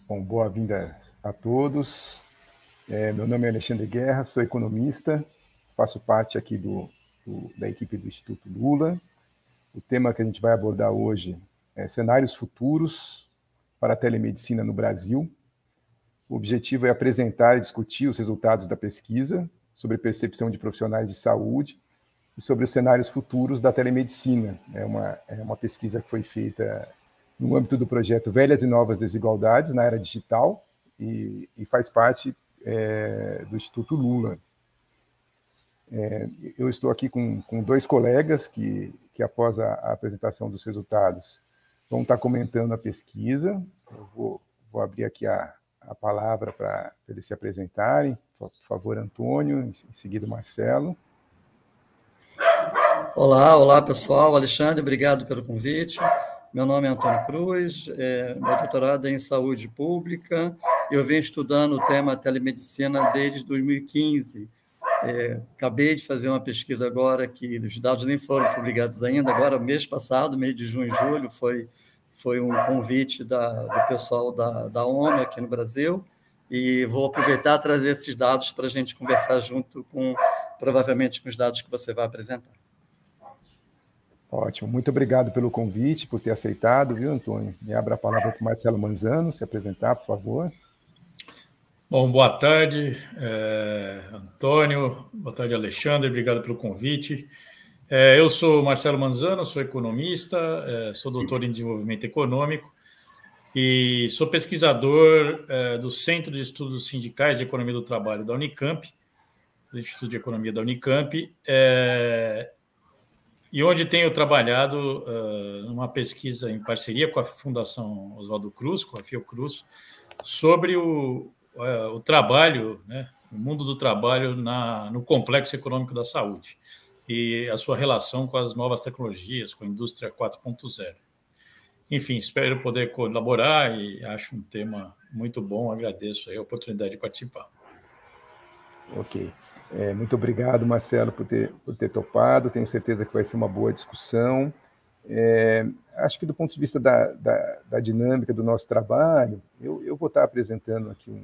Bom, boa-vinda a todos. Meu nome é Alexandre Guerra, sou economista, faço parte aqui da equipe do Instituto Lula. O tema que a gente vai abordar hoje é cenários futuros para a telemedicina no Brasil. O objetivo é apresentar e discutir os resultados da pesquisa sobre percepção de profissionais de saúde e sobre os cenários futuros da telemedicina. É uma pesquisa que foi feita no âmbito do projeto Velhas e Novas Desigualdades na Era Digital e faz parte do Instituto Lula. Eu estou aqui com dois colegas que após a apresentação dos resultados, vão estar comentando a pesquisa. Eu vou abrir aqui a palavra para eles se apresentarem. Por favor, Antônio, em seguida Marcelo. Olá pessoal, Alexandre, obrigado pelo convite. Meu nome é Antônio Cruz, meu doutorado é em saúde pública. Eu venho estudando o tema telemedicina desde 2015. Acabei de fazer uma pesquisa agora que os dados nem foram publicados ainda. Agora, mês passado, mês de junho e julho, foi um convite do pessoal da ONU aqui no Brasil. E vou aproveitar e trazer esses dados para a gente conversar junto provavelmente com os dados que você vai apresentar. Ótimo, muito obrigado pelo convite, por ter aceitado, viu, Antônio? Me abra a palavra para o Marcelo Manzano, se apresentar, por favor. Bom, boa tarde, Antônio, boa tarde, Alexandre, obrigado pelo convite. Eu sou Marcelo Manzano, sou economista, sou doutor em desenvolvimento econômico e sou pesquisador do Centro de Estudos Sindicais de Economia do Trabalho da Unicamp, do Instituto de Economia da Unicamp, e onde tenho trabalhado numa pesquisa em parceria com a Fundação Oswaldo Cruz, com a Fiocruz, sobre o trabalho, né, o mundo do trabalho no complexo econômico da saúde e a sua relação com as novas tecnologias, com a indústria 4.0. Enfim, espero poder colaborar e acho um tema muito bom, agradeço a oportunidade de participar. Ok. Muito obrigado, Marcelo, por ter topado. Tenho certeza que vai ser uma boa discussão. Acho que do ponto de vista da dinâmica do nosso trabalho, eu vou estar apresentando aqui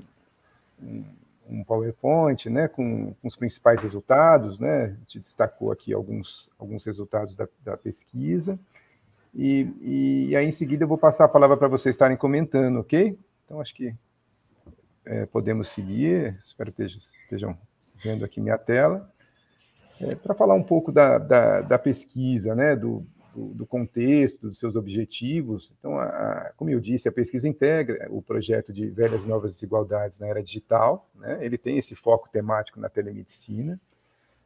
um PowerPoint, né, com os principais resultados, né? A gente destacou aqui alguns resultados da pesquisa. E aí, em seguida, eu vou passar a palavra para vocês estarem comentando, ok? Então, acho que podemos seguir. Espero que estejam vendo aqui minha tela, para falar um pouco da pesquisa, né, do contexto, dos seus objetivos. Então, como eu disse, a pesquisa integra o projeto de Velhas e Novas Desigualdades na Era Digital, né? Ele tem esse foco temático na telemedicina,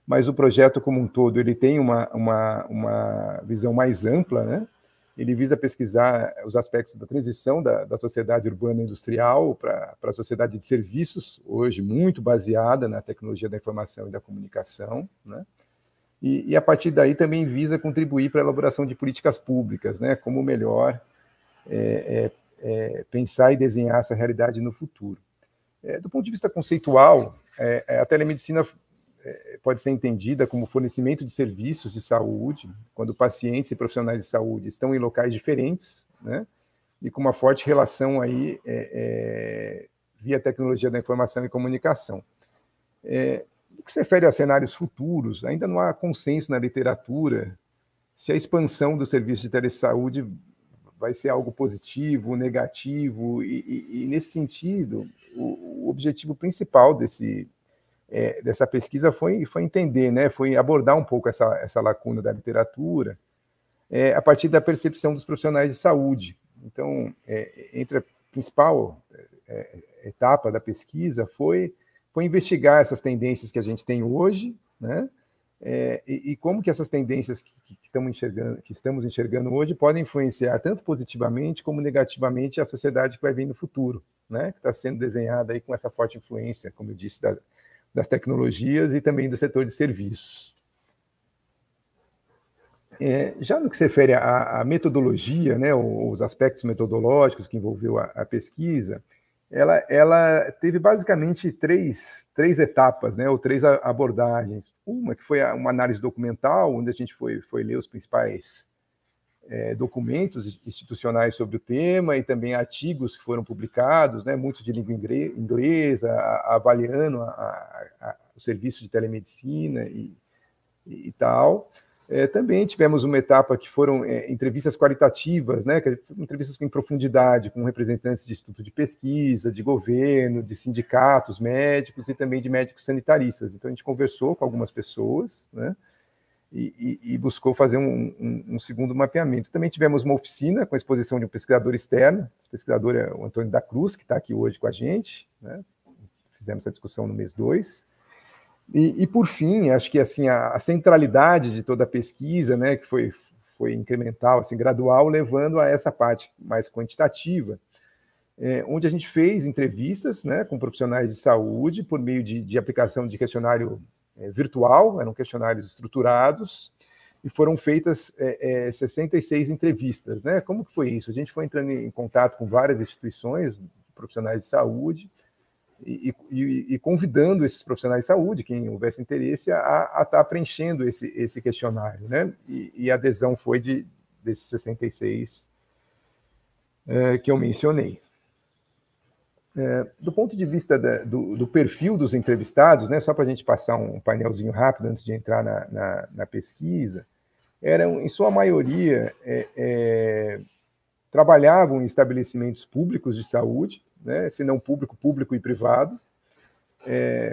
mas o projeto como um todo ele tem uma visão mais ampla, né? Ele visa pesquisar os aspectos da transição da sociedade urbana industrial para a sociedade de serviços, hoje muito baseada na tecnologia da informação e da comunicação, né? E a partir daí também visa contribuir para a elaboração de políticas públicas, né? Como melhor pensar e desenhar essa realidade no futuro. Do ponto de vista conceitual, a telemedicina pode ser entendida como fornecimento de serviços de saúde, quando pacientes e profissionais de saúde estão em locais diferentes, né, e com uma forte relação aí via tecnologia da informação e comunicação. No que se refere a cenários futuros, ainda não há consenso na literatura se a expansão dos serviços de telesaúde vai ser algo positivo, negativo, e nesse sentido, o objetivo principal dessa pesquisa foi entender, né, foi abordar um pouco essa lacuna da literatura a partir da percepção dos profissionais de saúde. Então, entre a principal etapa da pesquisa foi investigar essas tendências que a gente tem hoje, né, e como que essas tendências que estamos enxergando hoje podem influenciar tanto positivamente como negativamente a sociedade que vai vir no futuro, né, que está sendo desenhada aí com essa forte influência, como eu disse, das tecnologias e também do setor de serviços. Já no que se refere à metodologia, né, os aspectos metodológicos que envolveu a pesquisa, ela teve basicamente três etapas, né, ou três abordagens. Uma que foi uma análise documental, onde a gente foi ler os principais documentos institucionais sobre o tema e também artigos que foram publicados, né, muitos de língua inglesa, avaliando o serviço de telemedicina e tal. Também tivemos uma etapa que foram entrevistas qualitativas, né, entrevistas em profundidade com representantes de instituto de pesquisa, de governo, de sindicatos médicos e também de médicos sanitaristas. Então, a gente conversou com algumas pessoas, né, e buscou fazer um segundo mapeamento. Também tivemos uma oficina com a exposição de um pesquisador externo, esse pesquisador é o Antônio da Cruz, que está aqui hoje com a gente, né? Fizemos essa discussão no mês 2. E por fim, acho que assim, a centralidade de toda a pesquisa, né, que foi incremental, assim, gradual, levando a essa parte mais quantitativa, onde a gente fez entrevistas, né, com profissionais de saúde por meio de aplicação de questionário virtual, eram questionários estruturados, e foram feitas 66 entrevistas, né? Como que foi isso? A gente foi entrando em contato com várias instituições, profissionais de saúde, e convidando esses profissionais de saúde, quem houvesse interesse, a estar preenchendo esse questionário, né? E a adesão foi desses 66 que eu mencionei. Do ponto de vista do perfil dos entrevistados, né, só para a gente passar um painelzinho rápido antes de entrar na pesquisa, eram, em sua maioria, trabalhavam em estabelecimentos públicos de saúde, né, se não público e privado,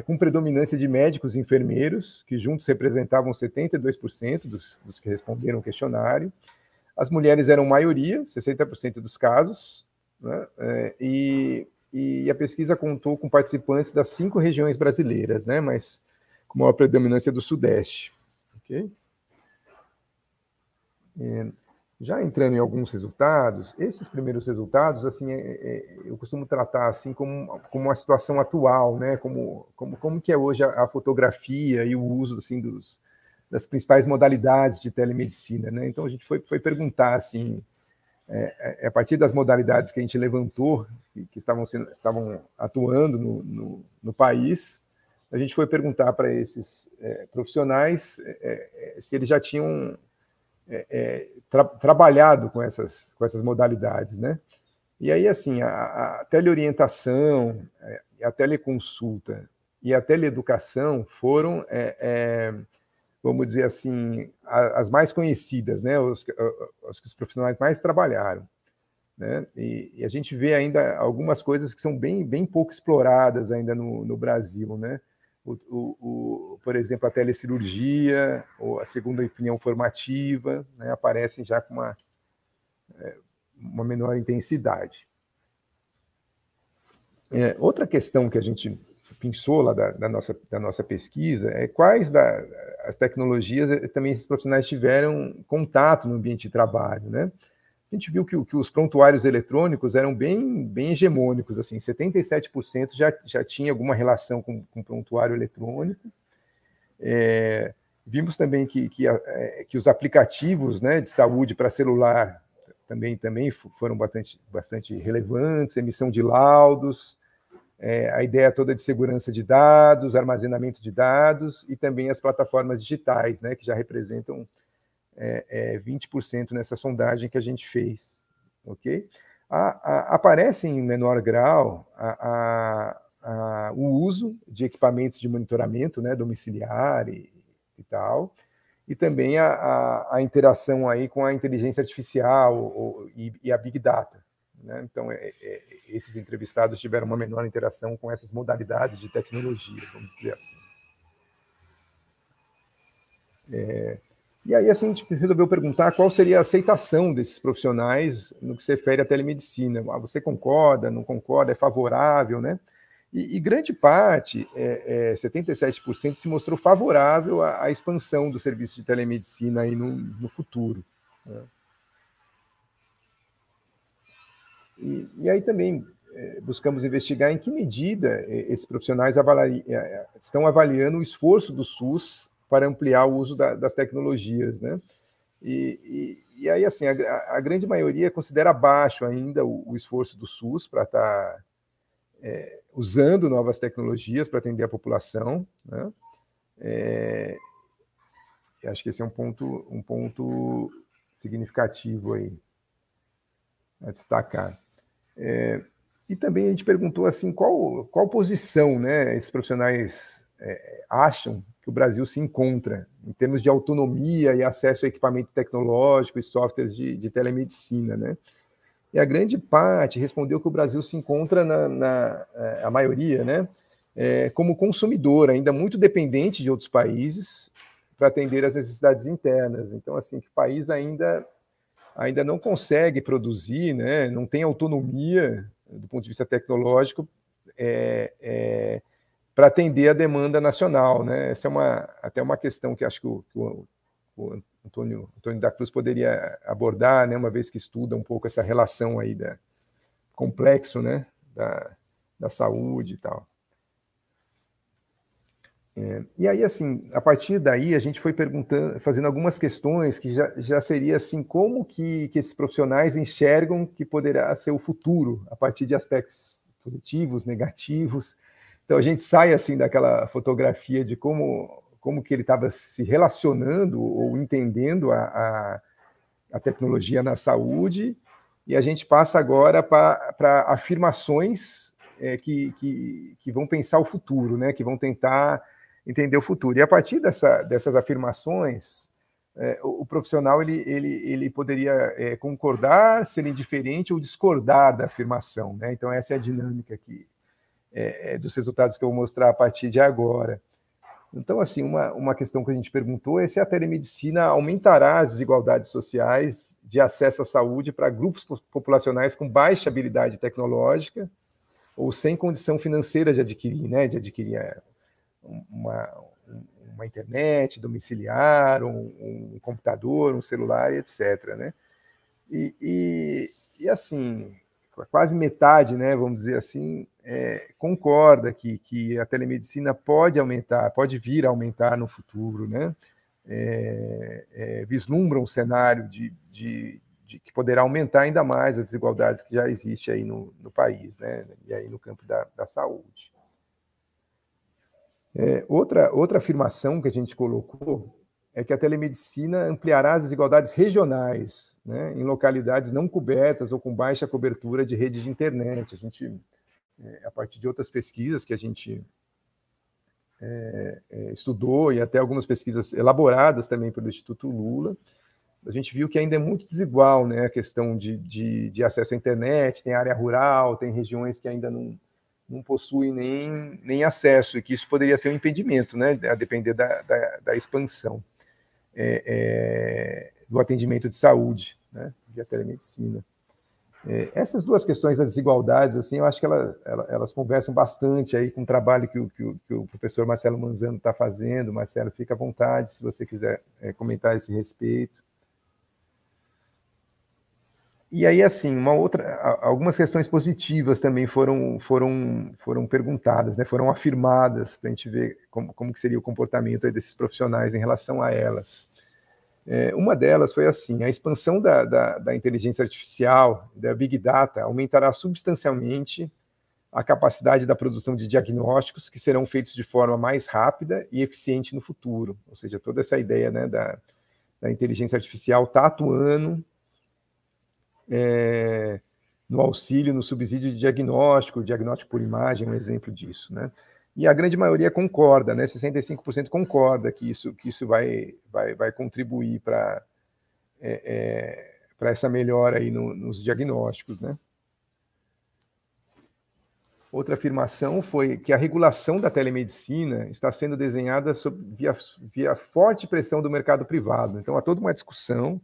com predominância de médicos e enfermeiros, que juntos representavam 72% dos que responderam o questionário. As mulheres eram maioria, 60% dos casos, né, e a pesquisa contou com participantes das 5 regiões brasileiras, né, mas com maior predominância do Sudeste. Okay? Já entrando em alguns resultados, esses primeiros resultados, assim, eu costumo tratar assim como uma situação atual, né, como que é hoje a fotografia e o uso assim das principais modalidades de telemedicina, né? Então a gente foi perguntar assim, a partir das modalidades que a gente levantou, que estavam atuando no país, a gente foi perguntar para esses profissionais se eles já tinham trabalhado com essas modalidades, né? E aí, assim, a teleorientação, a teleconsulta e a teleeducação foram, vamos dizer assim, as mais conhecidas, né? Os que os profissionais mais trabalharam, né? E a gente vê ainda algumas coisas que são bem pouco exploradas ainda no Brasil, né? Por exemplo, a telecirurgia, ou a segunda opinião formativa, né, aparecem já com uma menor intensidade. Outra questão que a gente pensou lá da nossa pesquisa é quais as tecnologias também esses profissionais tiveram contato no ambiente de trabalho, né? A gente viu que os prontuários eletrônicos eram bem hegemônicos, assim, 77% já tinha alguma relação com prontuário eletrônico. Vimos também que os aplicativos, né, de saúde para celular também foram bastante relevantes, emissão de laudos, a ideia toda de segurança de dados, armazenamento de dados e também as plataformas digitais, né, que já representam 20% nessa sondagem que a gente fez, ok? Aparece em menor grau o uso de equipamentos de monitoramento, né, domiciliar e tal, e também a interação aí com a inteligência artificial e a Big Data, né? Então, esses entrevistados tiveram uma menor interação com essas modalidades de tecnologia, vamos dizer assim. E aí, assim, a gente resolveu perguntar qual seria a aceitação desses profissionais no que se refere à telemedicina. Você concorda, não concorda, é favorável, né? E grande parte, 77%, se mostrou favorável à expansão do serviço de telemedicina aí no futuro, né? E aí também buscamos investigar em que medida esses profissionais estão avaliando o esforço do SUS para ampliar o uso das tecnologias, né? E aí, assim, a grande maioria considera baixo ainda o esforço do SUS para estar usando novas tecnologias para atender a população, né? Acho que esse é um ponto significativo aí a destacar. E também a gente perguntou assim, qual posição, né, esses profissionais acham que o Brasil se encontra em termos de autonomia e acesso a equipamento tecnológico e softwares de telemedicina, né? E a grande parte respondeu que o Brasil se encontra a maioria, né, como consumidor, ainda muito dependente de outros países para atender às necessidades internas. Então, assim, que o país ainda não consegue produzir, né, não tem autonomia do ponto de vista tecnológico para atender a demanda nacional, né? Essa é até uma questão que acho que o Antônio da Cruz poderia abordar, né, uma vez que estuda um pouco essa relação aí complexo, né, da saúde e tal. E aí, assim, a partir daí, a gente foi fazendo algumas questões que já seria assim, como que esses profissionais enxergam que poderá ser o futuro, a partir de aspectos positivos, negativos. Então, a gente sai, assim, daquela fotografia de como que ele estava se relacionando ou entendendo a tecnologia na saúde, e a gente passa agora para afirmações que vão pensar o futuro, né, que vão tentar entender o futuro. E a partir dessas afirmações, o profissional ele poderia concordar, ser indiferente ou discordar da afirmação, né? Então, essa é a dinâmica aqui dos resultados que eu vou mostrar a partir de agora. Então, assim, uma questão que a gente perguntou é se a telemedicina aumentará as desigualdades sociais de acesso à saúde para grupos populacionais com baixa habilidade tecnológica ou sem condição financeira de adquirir, né? De adquirir uma internet domiciliar, um computador, um celular, etc., né? E assim, quase metade, né, vamos dizer assim, concorda que a telemedicina pode vir a aumentar no futuro, né? Vislumbra um cenário de que poderá aumentar ainda mais as desigualdades que já existem aí no país, né? E aí no campo da saúde. Outra afirmação que a gente colocou é que a telemedicina ampliará as desigualdades regionais, né, em localidades não cobertas ou com baixa cobertura de rede de internet. A gente, a partir de outras pesquisas que a gente estudou, e até algumas pesquisas elaboradas também pelo Instituto Lula, a gente viu que ainda é muito desigual, né, a questão de acesso à internet, tem área rural, tem regiões que ainda não possuem nem acesso, e que isso poderia ser um impedimento, né, a depender da expansão do atendimento de saúde, né, via telemedicina. Essas duas questões das desigualdades, assim, eu acho que elas conversam bastante aí com o trabalho que o professor Marcelo Manzano está fazendo. Marcelo, fica à vontade, se você quiser comentar a esse respeito. E aí, assim, algumas questões positivas também foram perguntadas, né, foram afirmadas, para a gente ver como que seria o comportamento aí desses profissionais em relação a elas. Uma delas foi assim: a expansão da inteligência artificial, da Big Data, aumentará substancialmente a capacidade da produção de diagnósticos que serão feitos de forma mais rápida e eficiente no futuro. Ou seja, toda essa ideia, né, da inteligência artificial está atuando no auxílio, no subsídio de diagnóstico por imagem, um exemplo disso, né? E a grande maioria concorda, né? 65% concorda que isso vai contribuir para essa melhora aí nos diagnósticos, né? Outra afirmação foi que a regulação da telemedicina está sendo desenhada via forte pressão do mercado privado. Então, há toda uma discussão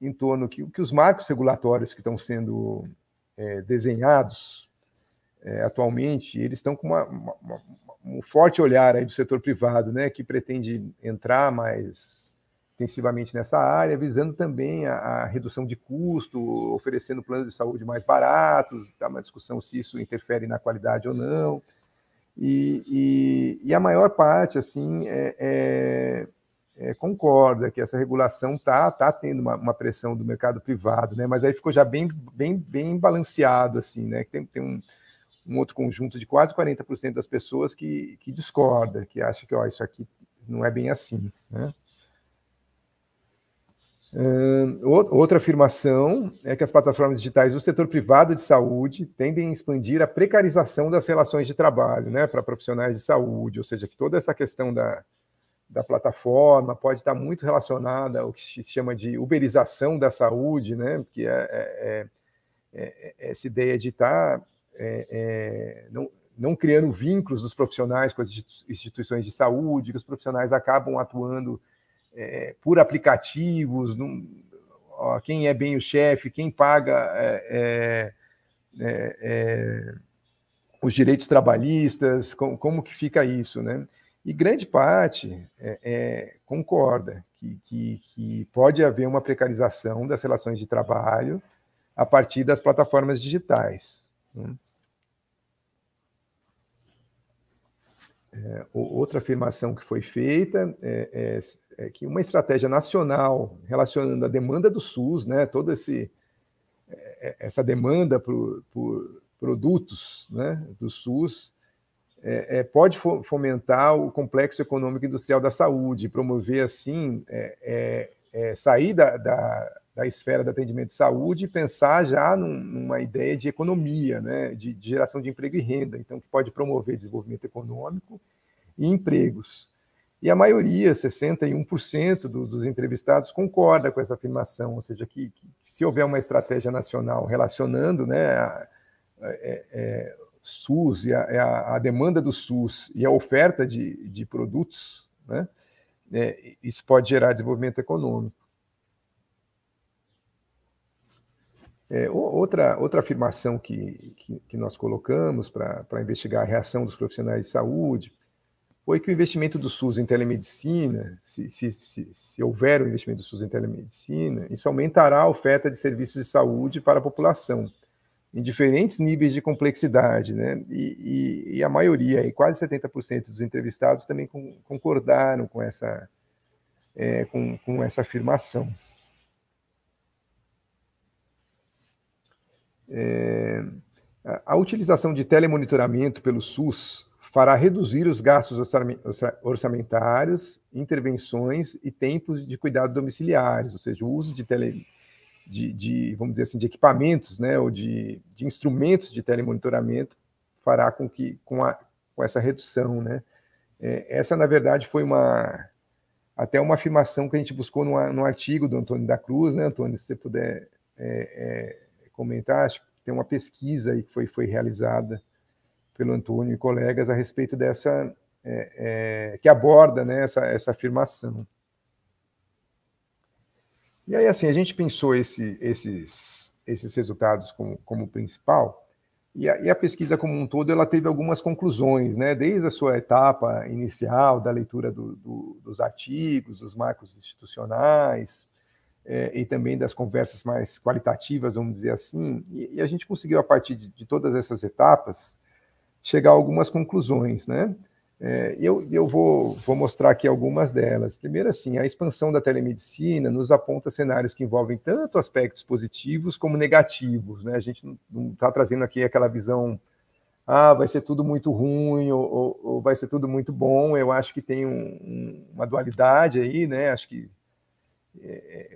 em torno que os marcos regulatórios que estão sendo desenhados atualmente, eles estão com um forte olhar aí do setor privado, né, que pretende entrar mais intensivamente nessa área, visando também a redução de custo, oferecendo planos de saúde mais baratos. Há uma discussão se isso interfere na qualidade ou não. E a maior parte, assim, concorda que essa regulação está tendo uma pressão do mercado privado, né? Mas aí ficou já bem balanceado, assim, né? Tem um outro conjunto de quase 40% das pessoas que discorda, que acha que isso aqui não é bem assim, né? Outra afirmação é que as plataformas digitais do setor privado de saúde tendem a expandir a precarização das relações de trabalho, né, para profissionais de saúde, ou seja, que toda essa questão da plataforma pode estar muito relacionada ao que se chama de uberização da saúde, né, que é essa ideia de estar não criando vínculos dos profissionais com as instituições de saúde, que os profissionais acabam atuando por aplicativos, quem é bem o chefe, quem paga os direitos trabalhistas, como que fica isso, né? E grande parte concorda que pode haver uma precarização das relações de trabalho a partir das plataformas digitais, né? Outra afirmação que foi feita é que uma estratégia nacional relacionando a demanda do SUS, né, toda essa demanda por produtos, né, do SUS, pode fomentar o complexo econômico e industrial da saúde, promover, assim, sair da esfera do atendimento de saúde e pensar já numa ideia de economia, né, de geração de emprego e renda, então, que pode promover desenvolvimento econômico e empregos. E a maioria, 61% dos entrevistados, concorda com essa afirmação, ou seja, que se houver uma estratégia nacional relacionando, né, SUS e a demanda do SUS e a oferta de produtos, né, isso pode gerar desenvolvimento econômico. Outra afirmação que nós colocamos para investigar a reação dos profissionais de saúde foi que o investimento do SUS em telemedicina, se houver o investimento do SUS em telemedicina, isso aumentará a oferta de serviços de saúde para a população, em diferentes níveis de complexidade, né? E a maioria, quase 70% dos entrevistados também concordaram com essa afirmação. A utilização de telemonitoramento pelo SUS fará reduzir os gastos orçamentários, intervenções e tempos de cuidado domiciliares, ou seja, o uso vamos dizer assim, de equipamentos, né, ou de instrumentos de telemonitoramento fará com essa redução, né? Essa, na verdade, foi até uma afirmação que a gente buscou no artigo do Antônio da Cruz, né, Antônio, se você puder comentar, acho que tem uma pesquisa aí que foi realizada pelo Antônio e colegas a respeito dessa, que aborda, né, essa afirmação. E aí, assim, a gente pensou esses resultados como principal, e a pesquisa como um todo, ela teve algumas conclusões, né, desde a sua etapa inicial, da leitura dos artigos, dos marcos institucionais, e também das conversas mais qualitativas, vamos dizer assim, e a gente conseguiu, a partir de todas essas etapas, chegar a algumas conclusões, né? Eu vou mostrar aqui algumas delas. Primeiro, assim, a expansão da telemedicina nos aponta cenários que envolvem tanto aspectos positivos como negativos, né? A gente não está trazendo aqui aquela visão, vai ser tudo muito ruim ou vai ser tudo muito bom. Eu acho que tem uma dualidade aí, né? Acho que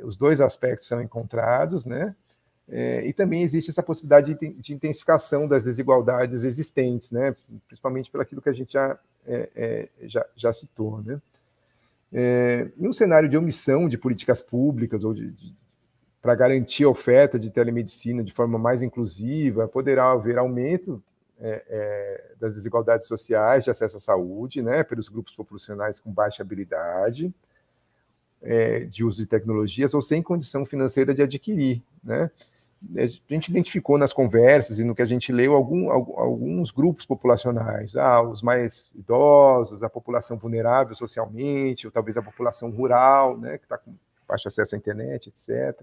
os dois aspectos são encontrados, né? E também existe essa possibilidade de intensificação das desigualdades existentes, né? Principalmente pelo aquilo que a gente já citou, né? Em um cenário de omissão de políticas públicas ou para garantir a oferta de telemedicina de forma mais inclusiva, poderá haver aumento das desigualdades sociais de acesso à saúde, né? Pelos grupos populacionais com baixa habilidade de uso de tecnologias ou sem condição financeira de adquirir, né? A gente identificou nas conversas e no que a gente leu alguns grupos populacionais, os mais idosos, a população vulnerável socialmente, ou talvez a população rural, né, que está com baixo acesso à internet, etc.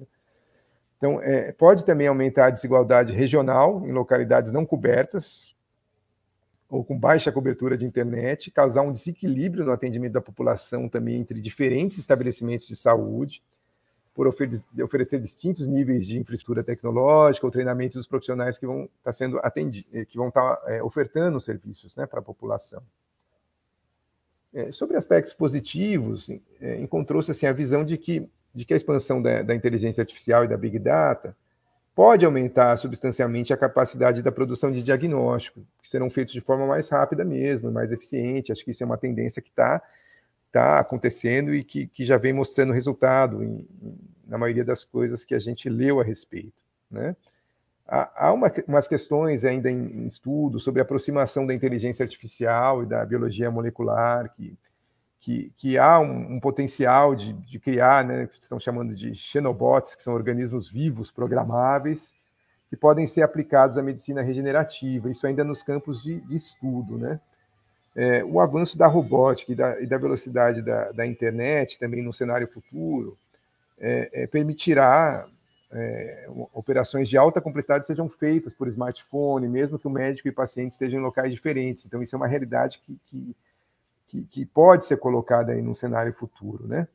Então, pode também aumentar a desigualdade regional em localidades não cobertas ou com baixa cobertura de internet, causar um desequilíbrio no atendimento da população também entre diferentes estabelecimentos de saúde, por oferecer distintos níveis de infraestrutura tecnológica ou treinamento dos profissionais que vão estar sendo atendidos, que vão estar ofertando serviços, né, para a população. Sobre aspectos positivos, encontrou-se assim, a visão de que de que a expansão da inteligência artificial e da Big Data pode aumentar substancialmente a capacidade da produção de diagnóstico, que serão feitos de forma mais rápida mesmo, mais eficiente. Acho que isso é uma tendência que está acontecendo e que já vem mostrando resultado na maioria das coisas que a gente leu a respeito, né? Há umas questões ainda em estudo sobre a aproximação da inteligência artificial e da biologia molecular, que há um potencial de criar, né, que estão chamando de xenobots, que são organismos vivos programáveis, que podem ser aplicados à medicina regenerativa, isso ainda nos campos de estudo, né? O avanço da robótica e da velocidade da internet, também no cenário futuro, permitirá operações de alta complexidade sejam feitas por smartphone, mesmo que o médico e o paciente estejam em locais diferentes. Então, isso é uma realidade que pode ser colocada aí no cenário futuro, né?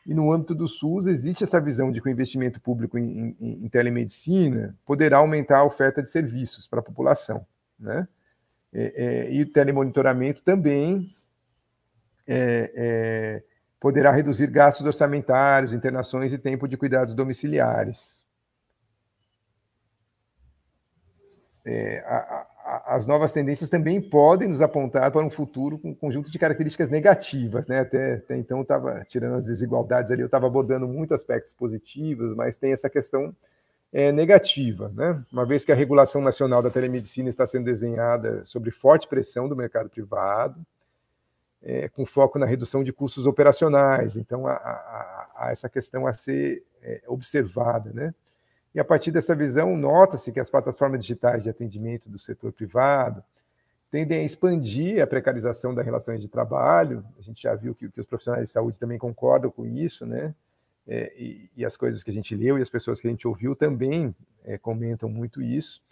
E no âmbito do SUS, existe essa visão de que o investimento público em telemedicina poderá aumentar a oferta de serviços para a população, né? E o telemonitoramento também poderá reduzir gastos orçamentários, internações e tempo de cuidados domiciliares. As novas tendências também podem nos apontar para um futuro com um conjunto de características negativas, né? Até então, eu estava tirando as desigualdades ali, eu estava abordando muito aspectos positivos, mas tem essa questão negativa, né? Uma vez que a regulação nacional da telemedicina está sendo desenhada sob forte pressão do mercado privado, com foco na redução de custos operacionais. Então, há essa questão a ser observada, né? E a partir dessa visão, nota-se que as plataformas digitais de atendimento do setor privado tendem a expandir a precarização das relações de trabalho. A gente já viu que os profissionais de saúde também concordam com isso, né? E as coisas que a gente leu e as pessoas que a gente ouviu também comentam muito isso,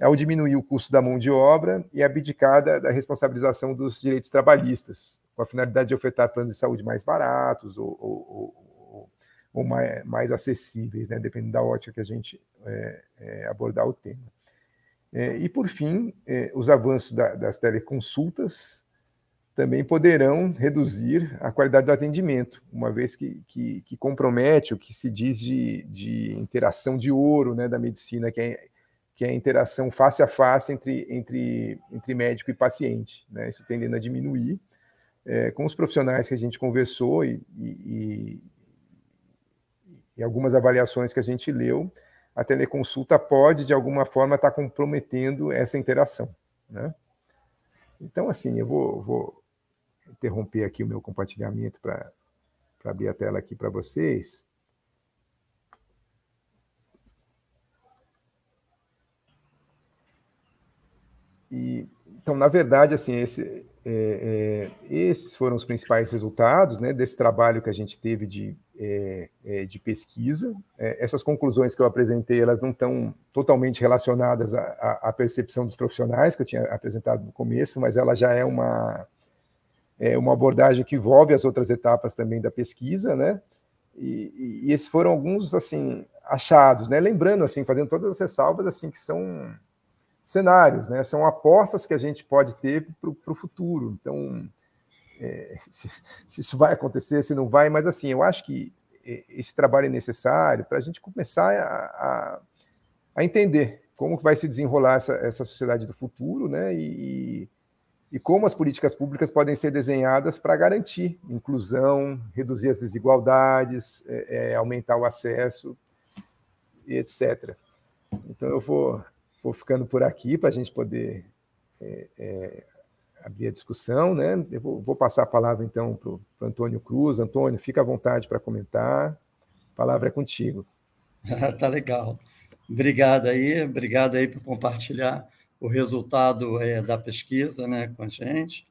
ao diminuir o custo da mão de obra e abdicar da responsabilização dos direitos trabalhistas, com a finalidade de ofertar planos de saúde mais baratos ou mais acessíveis, né, dependendo da ótica que a gente abordar o tema. E, por fim, os avanços das teleconsultas também poderão reduzir a qualidade do atendimento, uma vez que compromete o que se diz de interação de ouro, né, da medicina, que é a interação face a face entre médico e paciente, né? Isso tendendo a diminuir. Com os profissionais que a gente conversou e algumas avaliações que a gente leu, a teleconsulta pode, de alguma forma, estar comprometendo essa interação, né? Então, assim, eu vou interromper aqui o meu compartilhamento para abrir a tela aqui para vocês. Então, na verdade, assim, esses foram os principais resultados, né, desse trabalho que a gente teve de pesquisa. Essas conclusões que eu apresentei, elas não estão totalmente relacionadas à percepção dos profissionais, que eu tinha apresentado no começo, mas ela já é uma abordagem que envolve as outras etapas também da pesquisa, né? E esses foram alguns, assim, achados, né? Lembrando, assim, fazendo todas as ressalvas, assim, que são cenários, né? São apostas que a gente pode ter para o futuro. Então, se isso vai acontecer, se não vai, mas assim, eu acho que esse trabalho é necessário para a gente começar a entender como que vai se desenrolar essa sociedade do futuro, né? E como as políticas públicas podem ser desenhadas para garantir inclusão, reduzir as desigualdades, aumentar o acesso, etc. Então, eu vou ficando por aqui para a gente poder abrir a discussão, né? Eu vou passar a palavra, então, para o Antônio Cruz. Antônio, fica à vontade para comentar. A palavra é contigo. Tá legal. Obrigado aí por compartilhar o resultado da pesquisa, né, com a gente.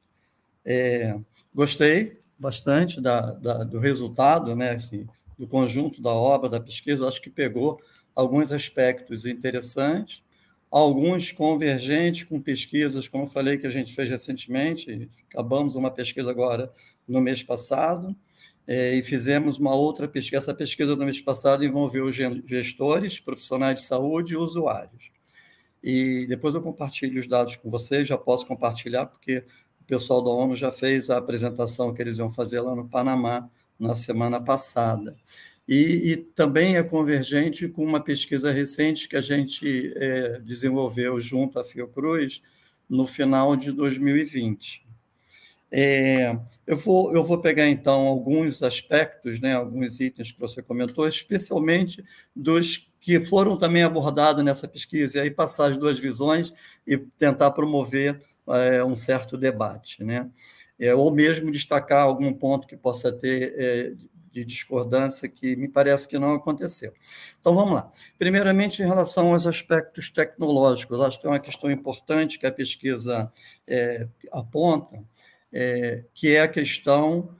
Gostei bastante do resultado, né, assim, do conjunto da obra, da pesquisa. Acho que pegou alguns aspectos interessantes, alguns convergentes com pesquisas, como eu falei, que a gente fez recentemente. Acabamos uma pesquisa agora no mês passado, e fizemos uma outra pesquisa. Essa pesquisa do mês passado envolveu gestores, profissionais de saúde e usuários. E depois eu compartilho os dados com vocês, já posso compartilhar, porque o pessoal da ONU já fez a apresentação que eles iam fazer lá no Panamá na semana passada. e também é convergente com uma pesquisa recente que a gente desenvolveu junto à Fiocruz no final de 2020. Eu vou pegar, então, alguns aspectos, né, alguns itens que você comentou, especialmente dos que foram também abordados nessa pesquisa, e aí passar as duas visões e tentar promover um certo debate, né? Ou mesmo destacar algum ponto que possa ter de discordância, que me parece que não aconteceu. Então, vamos lá. Primeiramente, em relação aos aspectos tecnológicos, acho que é uma questão importante que a pesquisa aponta, que é a questão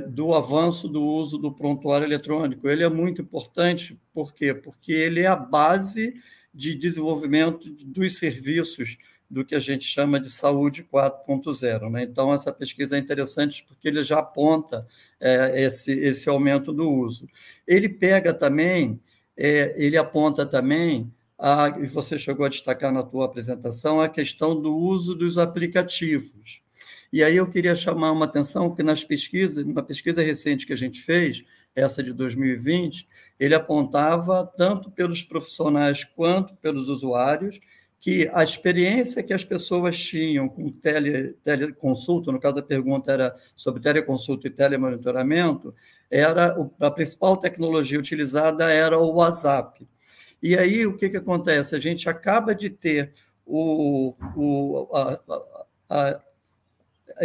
do avanço do uso do prontuário eletrônico. Ele é muito importante, por quê? Porque ele é a base de desenvolvimento dos serviços do que a gente chama de saúde 4.0, né? Então, essa pesquisa é interessante porque ele já aponta esse aumento do uso. Ele pega também, ele aponta também, e você chegou a destacar na tua apresentação, a questão do uso dos aplicativos. E aí eu queria chamar uma atenção que numa pesquisa recente que a gente fez, essa de 2020, ele apontava, tanto pelos profissionais quanto pelos usuários, que a experiência que as pessoas tinham com teleconsulta, no caso a pergunta era sobre teleconsulta e telemonitoramento, a principal tecnologia utilizada era o WhatsApp. E aí o que acontece? A gente acaba de ter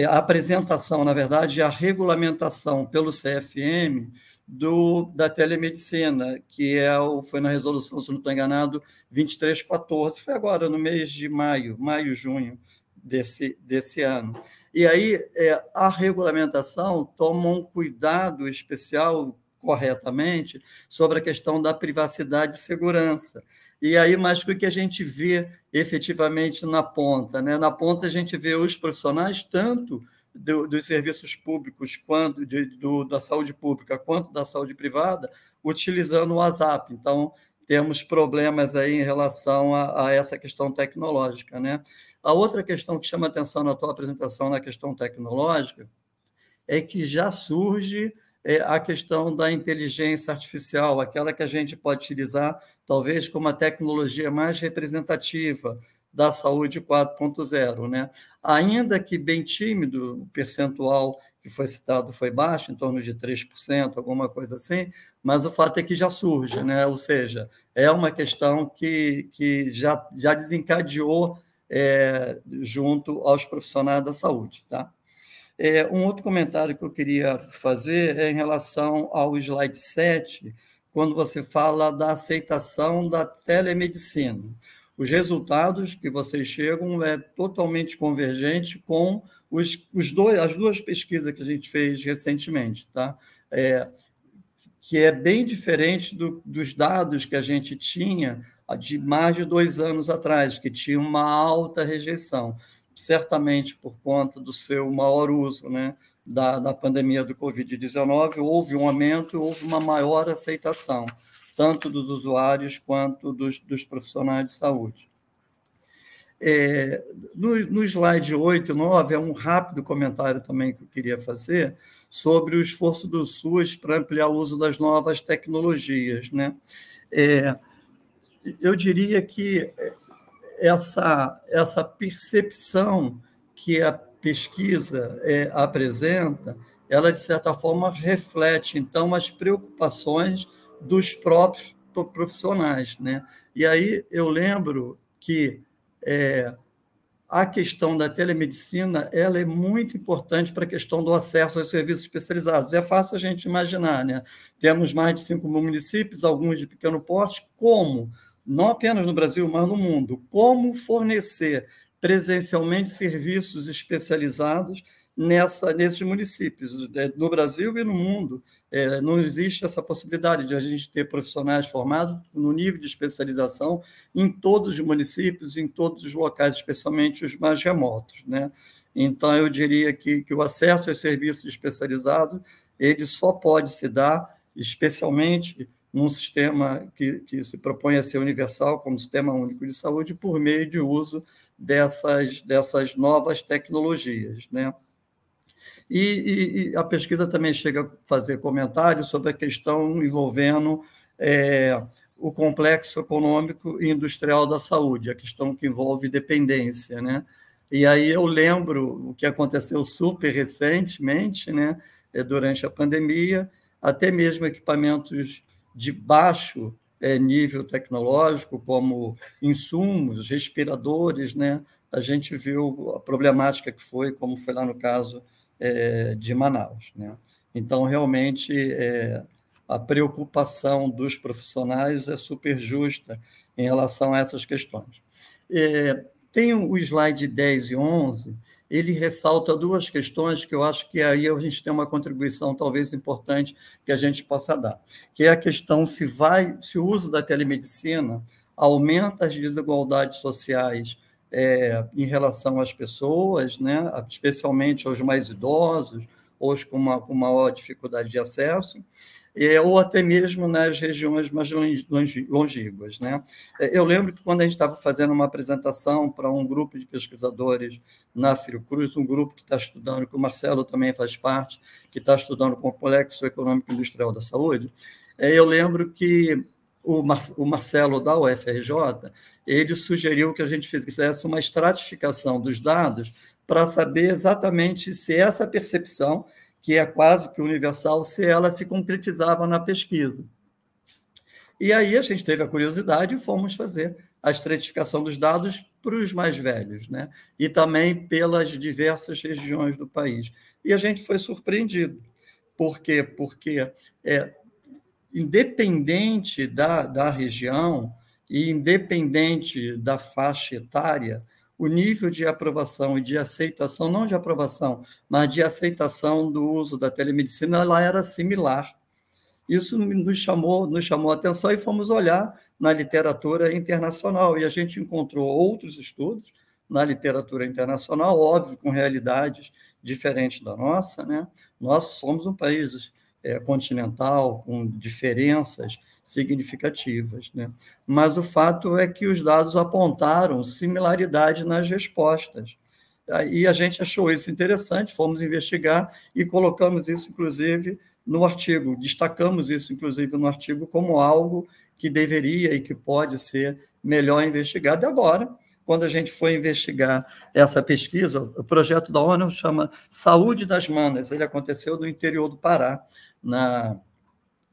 a apresentação, na verdade, a regulamentação pelo CFM da telemedicina, que foi na resolução, se não estou enganado, 2314, foi agora no mês de maio, junho desse ano. E aí a regulamentação toma um cuidado especial, corretamente, sobre a questão da privacidade e segurança. E aí, mais do que a gente vê efetivamente na ponta, né? Na ponta a gente vê os profissionais, tanto dos serviços públicos, quanto da saúde pública, quanto da saúde privada, utilizando o WhatsApp. Então, temos problemas aí em relação a essa questão tecnológica, né? A outra questão que chama atenção na tua apresentação na questão tecnológica é que já surge a questão da inteligência artificial, aquela que a gente pode utilizar, talvez, como a tecnologia mais representativa da saúde 4.0, né? Ainda que bem tímido, o percentual que foi citado foi baixo, em torno de 3%, alguma coisa assim, mas o fato é que já surge, né? Ou seja, é uma questão que já desencadeou junto aos profissionais da saúde, tá? Um outro comentário que eu queria fazer é em relação ao slide 7, quando você fala da aceitação da telemedicina. Os resultados que vocês chegam totalmente convergente com as duas pesquisas que a gente fez recentemente, tá? Que é bem diferente dos dados que a gente tinha de mais de 2 anos atrás, que tinha uma alta rejeição, certamente por conta do seu maior uso, né, da pandemia do Covid-19, houve um aumento, houve uma maior aceitação, tanto dos usuários quanto dos profissionais de saúde. No slide 8 e 9, é um rápido comentário também que eu queria fazer sobre o esforço do SUS para ampliar o uso das novas tecnologias, né? Eu diria que essa percepção que a pesquisa apresenta, ela, de certa forma, reflete, então, as preocupações dos próprios profissionais, né? E aí eu lembro que a questão da telemedicina ela é muito importante para a questão do acesso aos serviços especializados. É fácil a gente imaginar, né? Temos mais de 5 mil municípios, alguns de pequeno porte, como, não apenas no Brasil, mas no mundo, como fornecer presencialmente serviços especializados nesses municípios, no Brasil e no mundo. Não existe essa possibilidade de a gente ter profissionais formados no nível de especialização em todos os municípios, em todos os locais, especialmente os mais remotos, né? Então, eu diria que o acesso aos serviços especializados ele só pode se dar, especialmente num sistema que se propõe a ser universal, como Sistema Único de Saúde, por meio de uso dessas novas tecnologias, né? E a pesquisa também chega a fazer comentários sobre a questão envolvendo o complexo econômico e industrial da saúde, a questão que envolve dependência, né? E aí eu lembro o que aconteceu super recentemente, né, durante a pandemia, até mesmo equipamentos de baixo nível tecnológico, como insumos, respiradores, né? A gente viu a problemática que foi, como foi lá no caso de Manaus, né? Então, realmente, a preocupação dos profissionais é super justa em relação a essas questões. Tem o slide 10 e 11, ele ressalta duas questões que eu acho que aí a gente tem uma contribuição talvez importante que a gente possa dar, que é a questão se o uso da telemedicina aumenta as desigualdades sociais em relação às pessoas, né, especialmente aos mais idosos, ou com maior dificuldade de acesso, ou até mesmo nas regiões mais longínquas, né? Eu lembro que quando a gente estava fazendo uma apresentação para um grupo de pesquisadores na Fiocruz, um grupo que está estudando, que o Marcelo também faz parte, que está estudando o complexo econômico industrial da saúde, eu lembro que o Marcelo da UFRJ, ele sugeriu que a gente fizesse uma estratificação dos dados para saber exatamente se essa percepção, que é quase que universal, se ela se concretizava na pesquisa. E aí a gente teve a curiosidade e fomos fazer a estratificação dos dados para os mais velhos, né? E também pelas diversas regiões do país. E a gente foi surpreendido. Por quê? Porque independente da região e independente da faixa etária, o nível de aprovação e de aceitação, não de aprovação, mas de aceitação do uso da telemedicina, ela era similar. Isso nos chamou a atenção e fomos olhar na literatura internacional, e a gente encontrou outros estudos na literatura internacional, óbvio, com realidades diferentes da nossa, né? Nós somos um país continental, com diferenças significativas, né? Mas o fato é que os dados apontaram similaridade nas respostas. E a gente achou isso interessante, fomos investigar e colocamos isso, inclusive, no artigo, destacamos isso, inclusive, no artigo como algo que deveria e que pode ser melhor investigado. E agora, quando a gente foi investigar essa pesquisa, o projeto da ONU chama Saúde das Manas, ele aconteceu no interior do Pará, na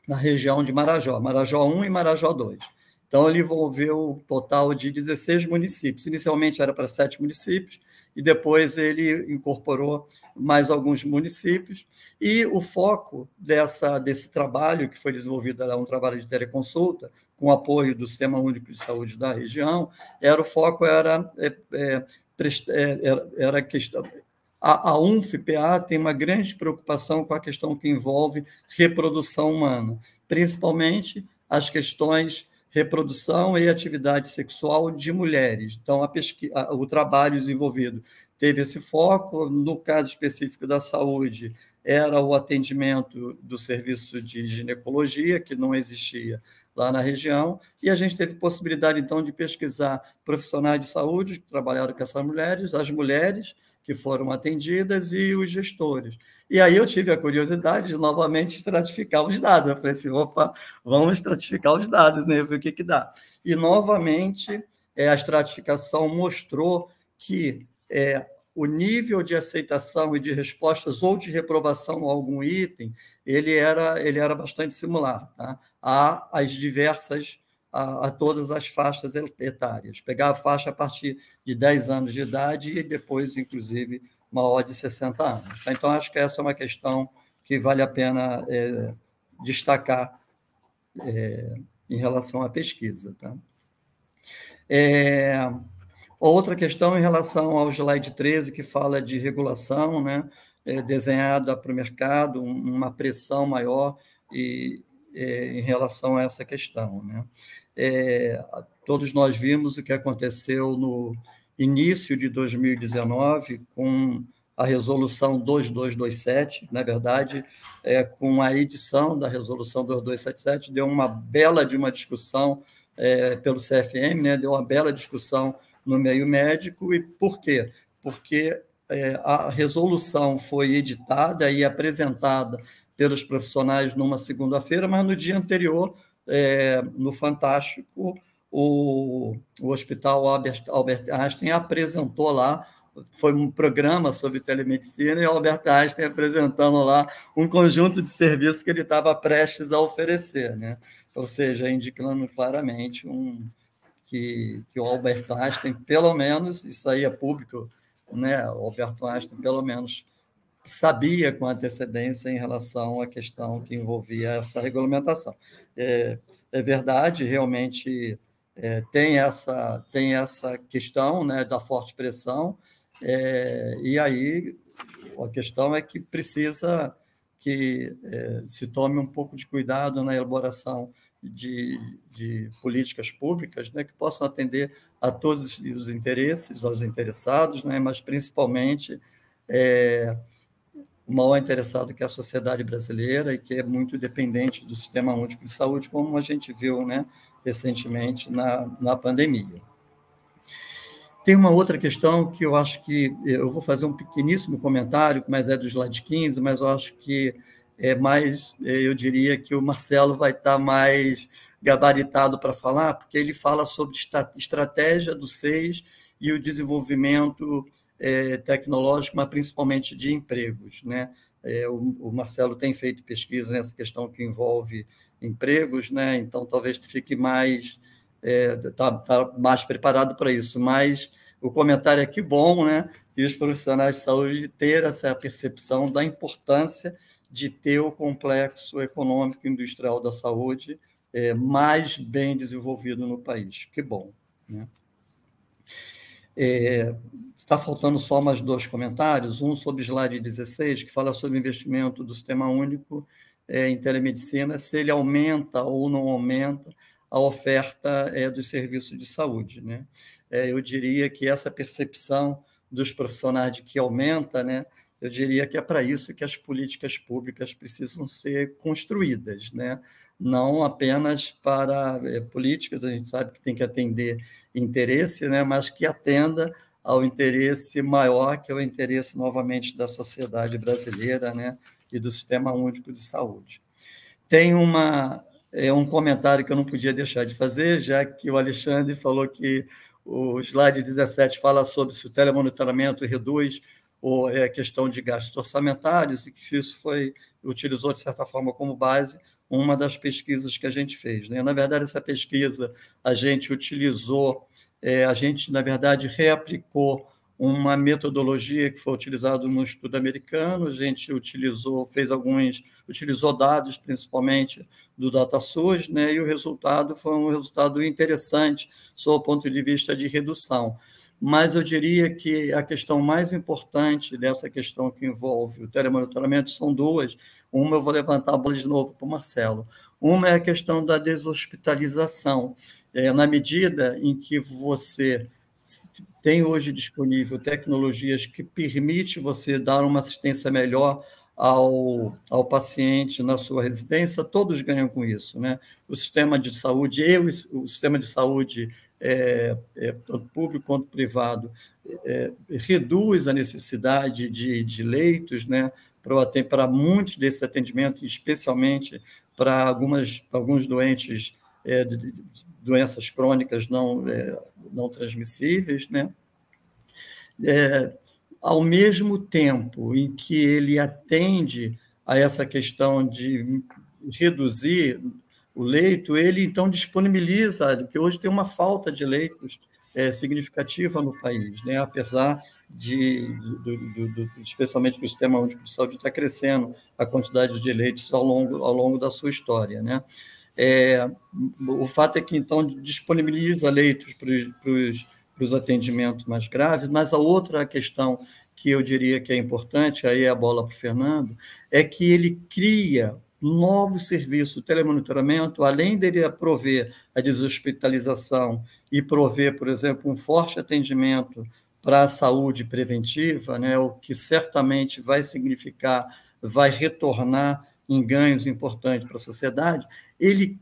região de Marajó, Marajó 1 e Marajó 2. Então, ele envolveu um total de 16 municípios. Inicialmente era para 7 municípios, e depois ele incorporou mais alguns municípios. E o foco desse trabalho, que foi desenvolvido, era um trabalho de teleconsulta, com apoio do Sistema Único de Saúde da região, era a questão. A UNFPA tem uma grande preocupação com a questão que envolve reprodução humana, principalmente as questões reprodução e atividade sexual de mulheres. Então, o trabalho desenvolvido teve esse foco. No caso específico da saúde, era o atendimento do serviço de ginecologia, que não existia lá na região, e a gente teve possibilidade, então, de pesquisar profissionais de saúde que trabalharam com essas mulheres, as mulheres que foram atendidas e os gestores. E aí eu tive a curiosidade de novamente estratificar os dados. Eu falei assim, opa, vamos estratificar os dados, né? Ver o que dá. E, novamente, a estratificação mostrou que o nível de aceitação e de respostas ou de reprovação a algum item, ele era bastante similar, tá? A todas as faixas etárias. Pegar a faixa a partir de 10 anos de idade e depois, inclusive, maior de 60 anos. Tá? Então, acho que essa é uma questão que vale a pena destacar em relação à pesquisa. Tá? Outra questão em relação ao slide 13, que fala de regulação, né, desenhada para o mercado, uma pressão maior em relação a essa questão. Né? Todos nós vimos o que aconteceu no início de 2019 com a resolução 2227, na verdade, com a edição da resolução 2277, deu uma bela de uma discussão pelo CFM, né, deu uma bela discussão no meio médico. E por quê? Porque a resolução foi editada e apresentada pelos profissionais numa segunda-feira, mas no dia anterior, no Fantástico, o Hospital Albert Einstein apresentou lá, foi um programa sobre telemedicina, e o Albert Einstein apresentando lá um conjunto de serviços que ele estava prestes a oferecer, né? Ou seja, indicando claramente que o Albert Einstein, pelo menos, isso aí é público, né? O Albert Einstein, pelo menos, sabia com antecedência em relação à questão que envolvia essa regulamentação. É verdade, realmente tem essa questão, né, da forte pressão, e aí a questão é que precisa que se tome um pouco de cuidado na elaboração de políticas públicas, né, que possam atender a todos os interesses, aos interessados, né, mas principalmente o maior interessado, que é a sociedade brasileira, e que é muito dependente do Sistema Único de Saúde, como a gente viu, né, recentemente na pandemia. Tem uma outra questão que eu acho que eu vou fazer um pequeníssimo comentário, mas é do slide 15, mas eu acho que eu diria que o Marcelo vai estar mais gabaritado para falar, porque ele fala sobre estratégia do SEIS e o desenvolvimento tecnológico, mas principalmente de empregos, né? O Marcelo tem feito pesquisa nessa questão que envolve empregos, né? Então talvez fique mais tá mais preparado para isso, mas o comentário é que bom, né? E os profissionais de saúde ter essa percepção da importância de ter o complexo econômico e industrial da saúde mais bem desenvolvido no país. Que bom, né? Está faltando só mais 2 comentários, um sobre o slide 16, que fala sobre o investimento do Sistema Único em telemedicina, se ele aumenta ou não aumenta a oferta dos serviços de saúde, né? Eu diria que essa percepção dos profissionais de que aumenta, né? Eu diria que é para isso que as políticas públicas precisam ser construídas, né? Não apenas para políticas, a gente sabe que tem que atender interesse, né? Mas que atenda ao interesse maior, que é o interesse, novamente, da sociedade brasileira, né? E do Sistema Único de Saúde. Tem um comentário que eu não podia deixar de fazer, já que o Alexandre falou que o slide 17 fala sobre se o telemonitoramento reduz a questão de gastos orçamentários, e que isso utilizou, de certa forma, como base uma das pesquisas que a gente fez, né? Na verdade, essa pesquisa a gente utilizou, na verdade, reaplicou uma metodologia que foi utilizada no estudo americano, a gente utilizou dados, principalmente do DataSUS, né? E o resultado foi um resultado interessante, sob o ponto de vista de redução. Mas eu diria que a questão mais importante dessa questão que envolve o telemonitoramento são 2. Uma, eu vou levantar a bola de novo para o Marcelo. Uma é a questão da deshospitalização. Na medida em que você tem hoje disponível tecnologias que permitem você dar uma assistência melhor ao paciente na sua residência, todos ganham com isso, né? O sistema de saúde o sistema de saúde, tanto público quanto privado, reduz a necessidade de leitos, né? Para muitos desses atendimentos, especialmente para alguns doentes, doenças crônicas não transmissíveis, né? Ao mesmo tempo em que ele atende a essa questão de reduzir o leito, ele, então, disponibiliza, porque hoje tem uma falta de leitos significativa no país, né? Apesar especialmente que o Sistema Único de Saúde está crescendo a quantidade de leitos ao longo da sua história, né? O fato é que, então, disponibiliza leitos para os atendimentos mais graves, mas a outra questão que eu diria que é importante, aí é a bola para o Fernando, é que ele cria novos serviços, o telemonitoramento, além dele prover a deshospitalização e prover, por exemplo, um forte atendimento para a saúde preventiva, né, o que certamente vai retornar em ganhos importantes para a sociedade, ele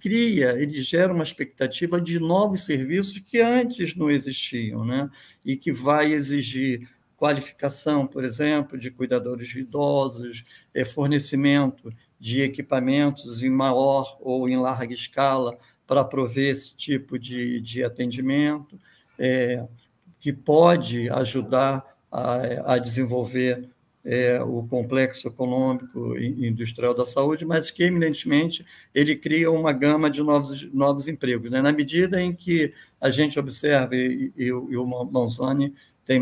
gera uma expectativa de novos serviços que antes não existiam, né? E que vai exigir qualificação, por exemplo, de cuidadores de idosos, fornecimento de equipamentos em maior ou em larga escala para prover esse tipo de atendimento, que pode ajudar a desenvolver o complexo econômico e industrial da saúde, mas que, eminentemente, ele cria uma gama de novos empregos, né? Na medida em que a gente observa, e o Manzoni tem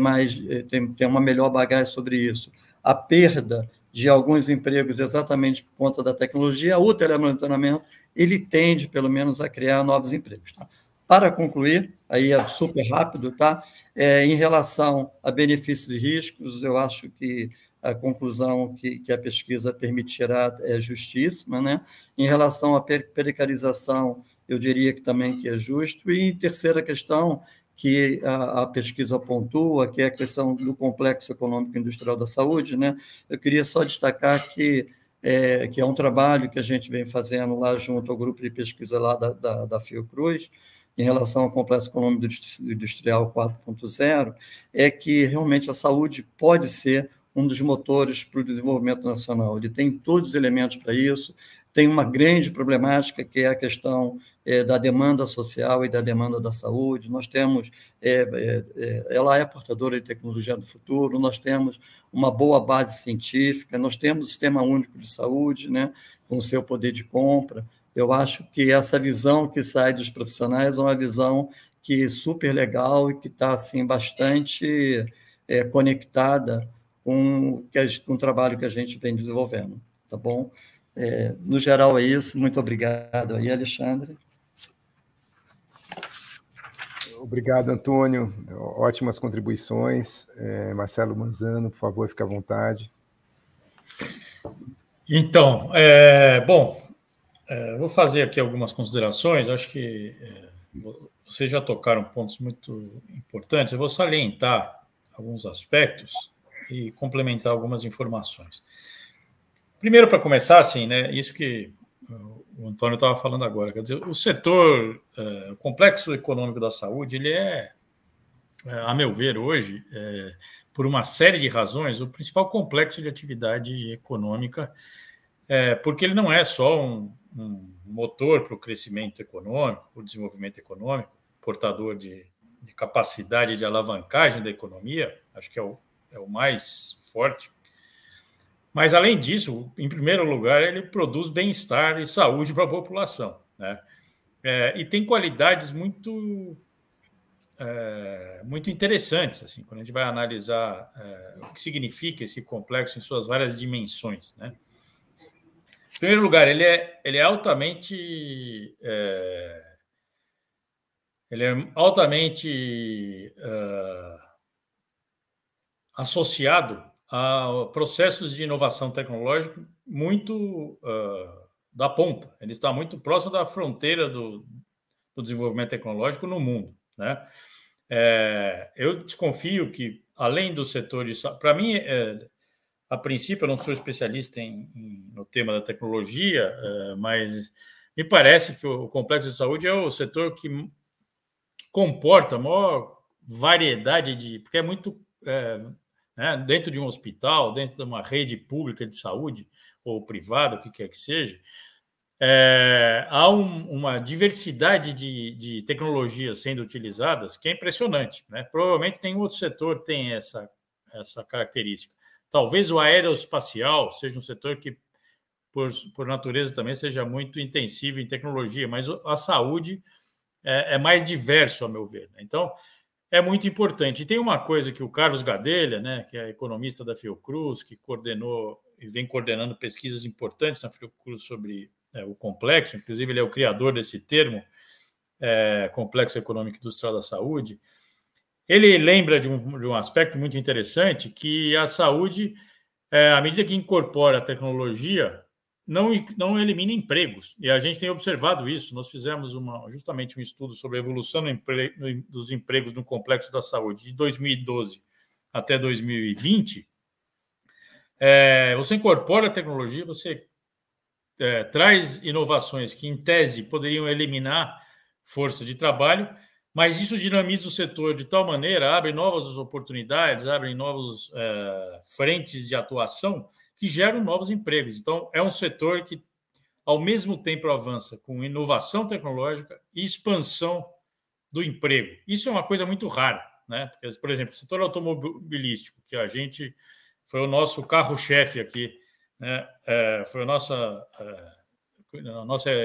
uma melhor bagagem sobre isso, a perda de alguns empregos exatamente por conta da tecnologia, o telemonitoramento, ele tende, pelo menos, a criar novos empregos. Tá? Para concluir, aí é super rápido, tá? Em relação a benefícios e riscos, eu acho que a conclusão que a pesquisa permitirá é justíssima, né? Em relação à precarização, eu diria que também que é justo. E terceira questão, que a pesquisa pontua, que é a questão do complexo econômico e industrial da saúde, né? Eu queria só destacar que é um trabalho que a gente vem fazendo lá junto ao grupo de pesquisa lá da Fiocruz, em relação ao complexo econômico industrial 4.0, é que realmente a saúde pode ser um dos motores para o desenvolvimento nacional. Ele tem todos os elementos para isso, tem uma grande problemática, que é a questão da demanda social e da demanda da saúde. Nós temos, ela é portadora de tecnologia do futuro, nós temos uma boa base científica, nós temos o Sistema Único de Saúde, né, com o seu poder de compra. Eu acho que essa visão que sai dos profissionais é uma visão que é super legal e que está assim, bastante conectada com o trabalho que a gente vem desenvolvendo. Tá bom? No geral, é isso. Muito obrigado aí, Alexandre. Obrigado, Antônio. Ótimas contribuições. Marcelo Manzano, por favor, fique à vontade. Então, bom, vou fazer aqui algumas considerações. Acho que vocês já tocaram pontos muito importantes. Eu vou salientar alguns aspectos e complementar algumas informações. Primeiro, para começar, assim, né, isso que o Antônio estava falando agora, quer dizer, o setor, o complexo econômico da saúde, ele a meu ver, hoje, por uma série de razões, o principal complexo de atividade econômica, porque ele não é só um motor para o crescimento econômico, para o desenvolvimento econômico, portador de capacidade de alavancagem da economia, acho que é o mais forte. Mas, além disso, em primeiro lugar, ele produz bem-estar e saúde para a população, né? E tem qualidades muito interessantes, assim, quando a gente vai analisar o que significa esse complexo em suas várias dimensões, né? Em primeiro lugar, ele é altamente associado a processos de inovação tecnológica muito da ponta. Ele está muito próximo da fronteira do desenvolvimento tecnológico no mundo, né? Eu desconfio que, além do setor de saúde, para mim, a princípio, eu não sou especialista no tema da tecnologia, mas me parece que o complexo de saúde é o setor que comporta a maior variedade porque é muito... né, dentro de um hospital, dentro de uma rede pública de saúde ou privada, o que quer que seja, há uma diversidade de tecnologias sendo utilizadas que é impressionante, né? Provavelmente nenhum outro setor tem essa característica. Talvez o aeroespacial seja um setor que, por natureza, também seja muito intensivo em tecnologia, mas a saúde é mais diverso, a meu ver, né? Então, é muito importante. E tem uma coisa que o Carlos Gadelha, né, que é economista da Fiocruz, que coordenou e vem coordenando pesquisas importantes na Fiocruz sobre o complexo, inclusive ele é o criador desse termo, complexo econômico industrial da saúde. Ele lembra de um aspecto muito interessante, que a saúde, à medida que incorpora a tecnologia, não elimina empregos. E a gente tem observado isso. Nós fizemos justamente um estudo sobre a evolução dos empregos no complexo da saúde de 2012 até 2020. Você incorpora a tecnologia, você traz inovações que, em tese, poderiam eliminar força de trabalho, mas isso dinamiza o setor de tal maneira, abre novas oportunidades, abre novos frentes de atuação que geram novos empregos. Então, é um setor que, ao mesmo tempo, avança com inovação tecnológica e expansão do emprego. Isso é uma coisa muito rara, né? Porque, por exemplo, o setor automobilístico, que a gente foi o nosso carro-chefe aqui, né? Foi a nossa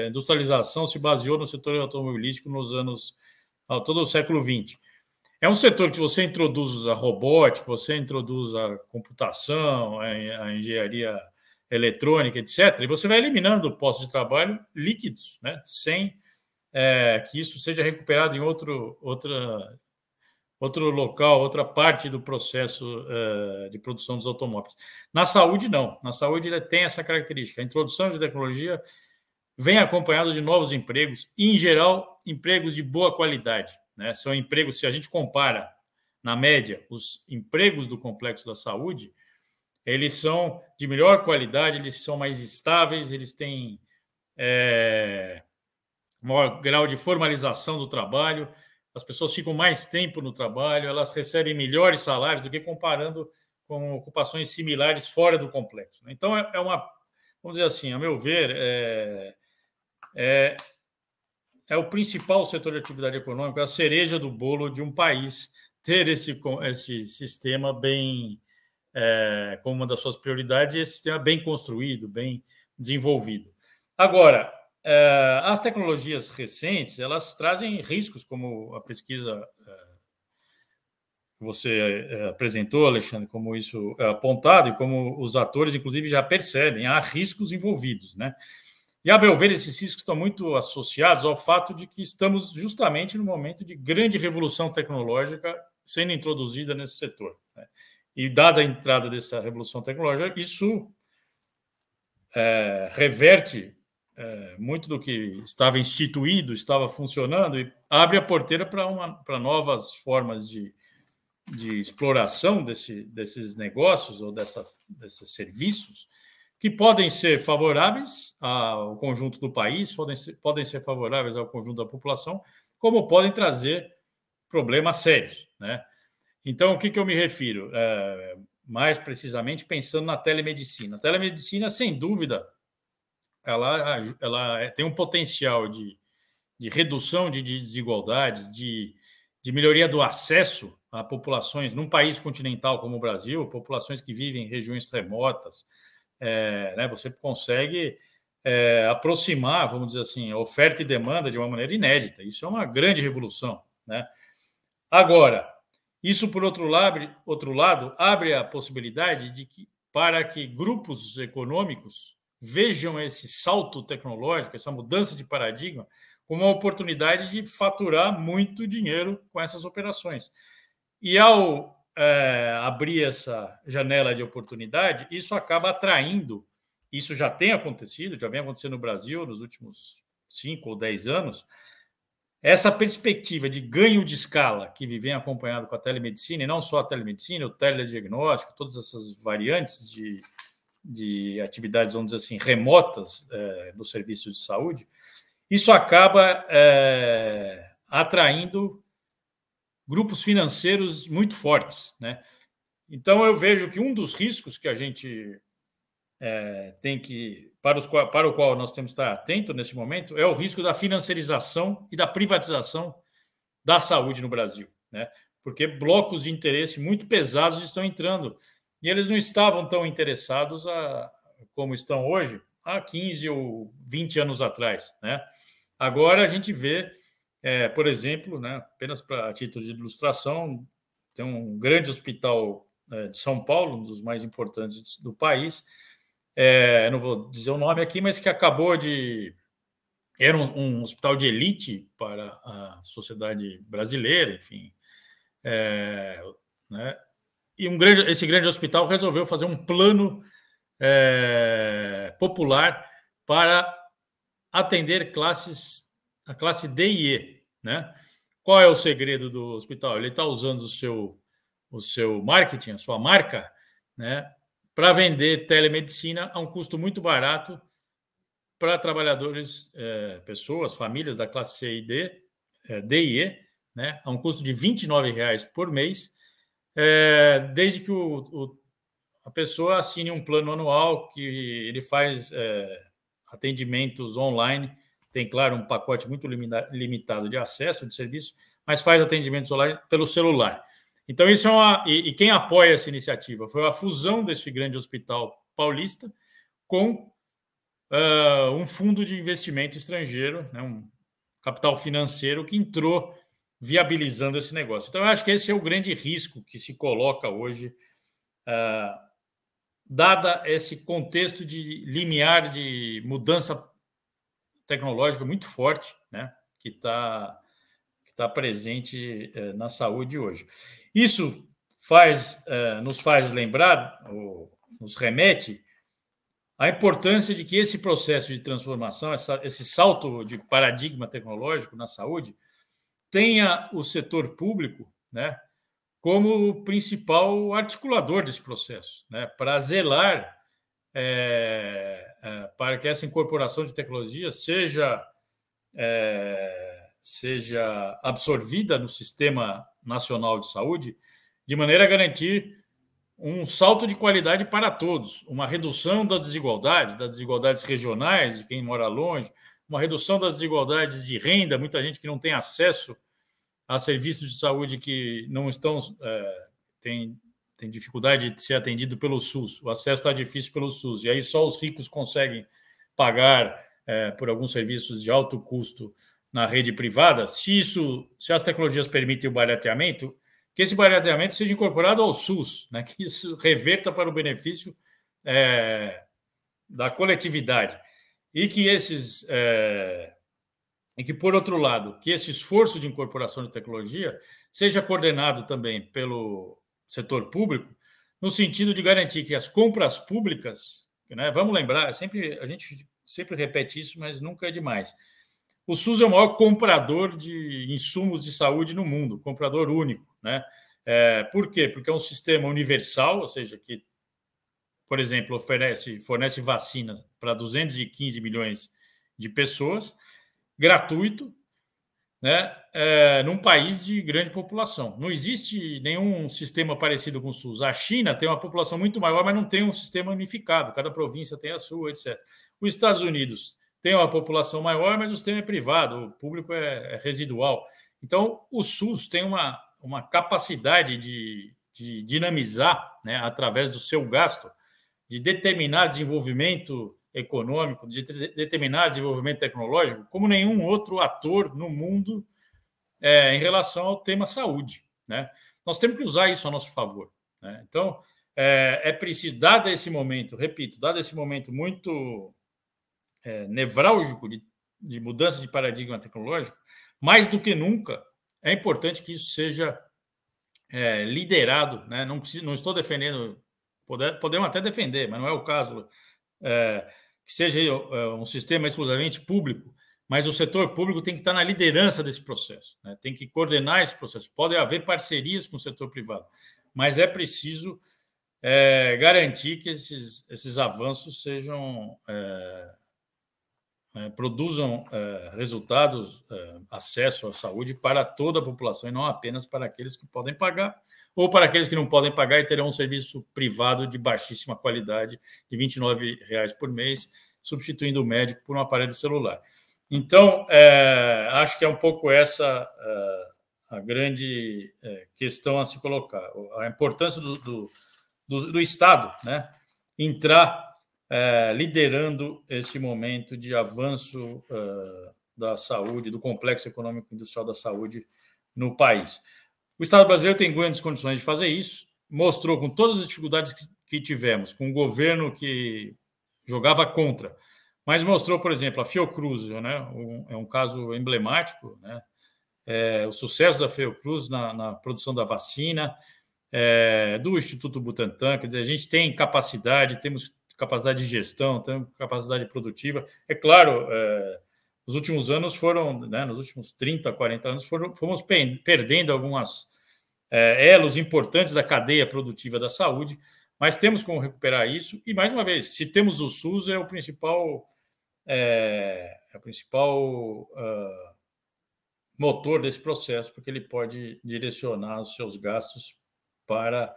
industrialização se baseou no setor automobilístico nos anos, todo o século XX. É um setor que você introduz a robótica, você introduz a computação, a engenharia eletrônica, etc., e você vai eliminando postos de trabalho líquidos, né? Sem que isso seja recuperado em outro local, outra parte do processo de produção dos automóveis. Na saúde, não. Na saúde, ele tem essa característica. A introdução de tecnologia vem acompanhado de novos empregos, e, em geral, empregos de boa qualidade, né? São empregos, se a gente compara, na média, os empregos do complexo da saúde, eles são de melhor qualidade, eles são mais estáveis, eles têm maior grau de formalização do trabalho, as pessoas ficam mais tempo no trabalho, elas recebem melhores salários do que comparando com ocupações similares fora do complexo. Então, vamos dizer assim, a meu ver, é o principal setor de atividade econômica, a cereja do bolo de um país ter esse sistema bem como uma das suas prioridades, e esse sistema bem construído, bem desenvolvido. Agora, as tecnologias recentes, elas trazem riscos, como a pesquisa que você apresentou, Alexandre, como isso é apontado, e como os atores, inclusive, já percebem, há riscos envolvidos, né? E, a meu ver, esses riscos estão muito associados ao fato de que estamos justamente no momento de grande revolução tecnológica sendo introduzida nesse setor, né? E, dada a entrada dessa revolução tecnológica, isso reverte muito do que estava instituído, estava funcionando, e abre a porteira para novas formas de exploração desses negócios ou desses serviços, que podem ser favoráveis ao conjunto do país, podem ser favoráveis ao conjunto da população, como podem trazer problemas sérios, né? Então, o que eu me refiro? Mais precisamente, pensando na telemedicina. A telemedicina, sem dúvida, ela tem um potencial de redução de desigualdades, de melhoria do acesso a populações num país continental como o Brasil, populações que vivem em regiões remotas, né? Você consegue aproximar, vamos dizer assim, a oferta e demanda de uma maneira inédita. Isso é uma grande revolução, né? Agora, isso, por outro lado, abre a possibilidade para que grupos econômicos vejam esse salto tecnológico, essa mudança de paradigma, como uma oportunidade de faturar muito dinheiro com essas operações. E, ao abrir essa janela de oportunidade, isso acaba atraindo, isso já tem acontecido, já vem acontecendo no Brasil nos últimos 5 ou 10 anos, essa perspectiva de ganho de escala que vem acompanhado com a telemedicina, e não só a telemedicina, o telediagnóstico, todas essas variantes de atividades, vamos dizer assim, remotas dos serviços de saúde, isso acaba atraindo grupos financeiros muito fortes, né? Então, eu vejo que um dos riscos que a gente tem que, para o qual nós temos que estar atento nesse momento, é o risco da financiarização e da privatização da saúde no Brasil, né? Porque blocos de interesse muito pesados estão entrando, e eles não estavam tão interessados como estão hoje, há 15 ou 20 anos atrás, né? Agora a gente vê, por exemplo, né, apenas a título de ilustração, tem um grande hospital de São Paulo, um dos mais importantes do país, não vou dizer o nome aqui, mas que acabou de... Era um hospital de elite para a sociedade brasileira, enfim. Né? E esse grande hospital resolveu fazer um plano popular para atender a classe D e E, né? Qual é o segredo do hospital? Ele está usando o seu marketing, a sua marca, né, para vender telemedicina a um custo muito barato para trabalhadores, pessoas, famílias da classe C e D, D e E, né, a um custo de R$ 29 por mês, desde que a pessoa assine um plano anual que ele faz atendimentos online. Tem, claro, um pacote muito limitado de acesso de serviço, mas faz atendimentos online pelo celular. Então, isso e quem apoia essa iniciativa foi a fusão deste grande hospital paulista com um fundo de investimento estrangeiro, né, um capital financeiro que entrou viabilizando esse negócio. Então, eu acho que esse é o grande risco que se coloca hoje, dada esse contexto de limiar de mudança tecnológica muito forte, né, que está presente na saúde hoje. Isso nos faz lembrar, ou nos remete à importância de que esse processo de transformação, esse salto de paradigma tecnológico na saúde, tenha o setor público, né, como principal articulador desse processo, né, para zelar para que essa incorporação de tecnologia seja absorvida no Sistema Nacional de Saúde, de maneira a garantir um salto de qualidade para todos, uma redução das desigualdades regionais, de quem mora longe, uma redução das desigualdades de renda, muita gente que não tem acesso a serviços de saúde que não estão... tem dificuldade de ser atendido pelo SUS, o acesso está difícil pelo SUS, e aí só os ricos conseguem pagar por alguns serviços de alto custo na rede privada. Se as tecnologias permitem o barateamento, que esse barateamento seja incorporado ao SUS, né, que isso reverta para o benefício da coletividade. E que, por outro lado, que esse esforço de incorporação de tecnologia seja coordenado também pelo setor público, no sentido de garantir que as compras públicas, né, vamos lembrar, a gente sempre repete isso, mas nunca é demais. O SUS é o maior comprador de insumos de saúde no mundo, comprador único, né? Por quê? Porque é um sistema universal, ou seja, que, por exemplo, fornece vacinas para 215 milhões de pessoas, gratuito, né? Num país de grande população. Não existe nenhum sistema parecido com o SUS. A China tem uma população muito maior, mas não tem um sistema unificado. Cada província tem a sua, etc. Os Estados Unidos tem uma população maior, mas o sistema é privado, o público é residual. Então, o SUS tem uma capacidade de dinamizar, né, através do seu gasto, de determinar desenvolvimento econômico, de determinar desenvolvimento tecnológico, como nenhum outro ator no mundo em relação ao tema saúde, né? Nós temos que usar isso a nosso favor, né? Então, é preciso, dado esse momento, repito, dado esse momento muito nevrálgico de mudança de paradigma tecnológico, mais do que nunca, é importante que isso seja liderado, né? Não estou defendendo, podemos até defender, mas não é o caso que seja um sistema exclusivamente público, mas o setor público tem que estar na liderança desse processo, né? Tem que coordenar esse processo. Pode haver parcerias com o setor privado, mas é preciso garantir que esses avanços produzam resultados, acesso à saúde para toda a população e não apenas para aqueles que podem pagar ou para aqueles que não podem pagar e terão um serviço privado de baixíssima qualidade de R$ 29 por mês, substituindo o médico por um aparelho celular. Então, acho que é um pouco essa a grande questão a se colocar. A importância do Estado, né, entrar liderando esse momento de avanço da saúde, do complexo econômico e industrial da saúde no país. O Estado brasileiro tem grandes condições de fazer isso, mostrou com todas as dificuldades que tivemos, com um governo que jogava contra, mas mostrou, por exemplo, a Fiocruz, né, é um caso emblemático, né, o sucesso da Fiocruz na produção da vacina, do Instituto Butantan. Quer dizer, a gente tem capacidade, temos capacidade de gestão, temos capacidade produtiva. É claro, nos últimos anos foram, né, nos últimos 30, 40 anos, fomos perdendo alguns elos importantes da cadeia produtiva da saúde, mas temos como recuperar isso. E, mais uma vez, se temos o SUS, é a principal motor desse processo, porque ele pode direcionar os seus gastos para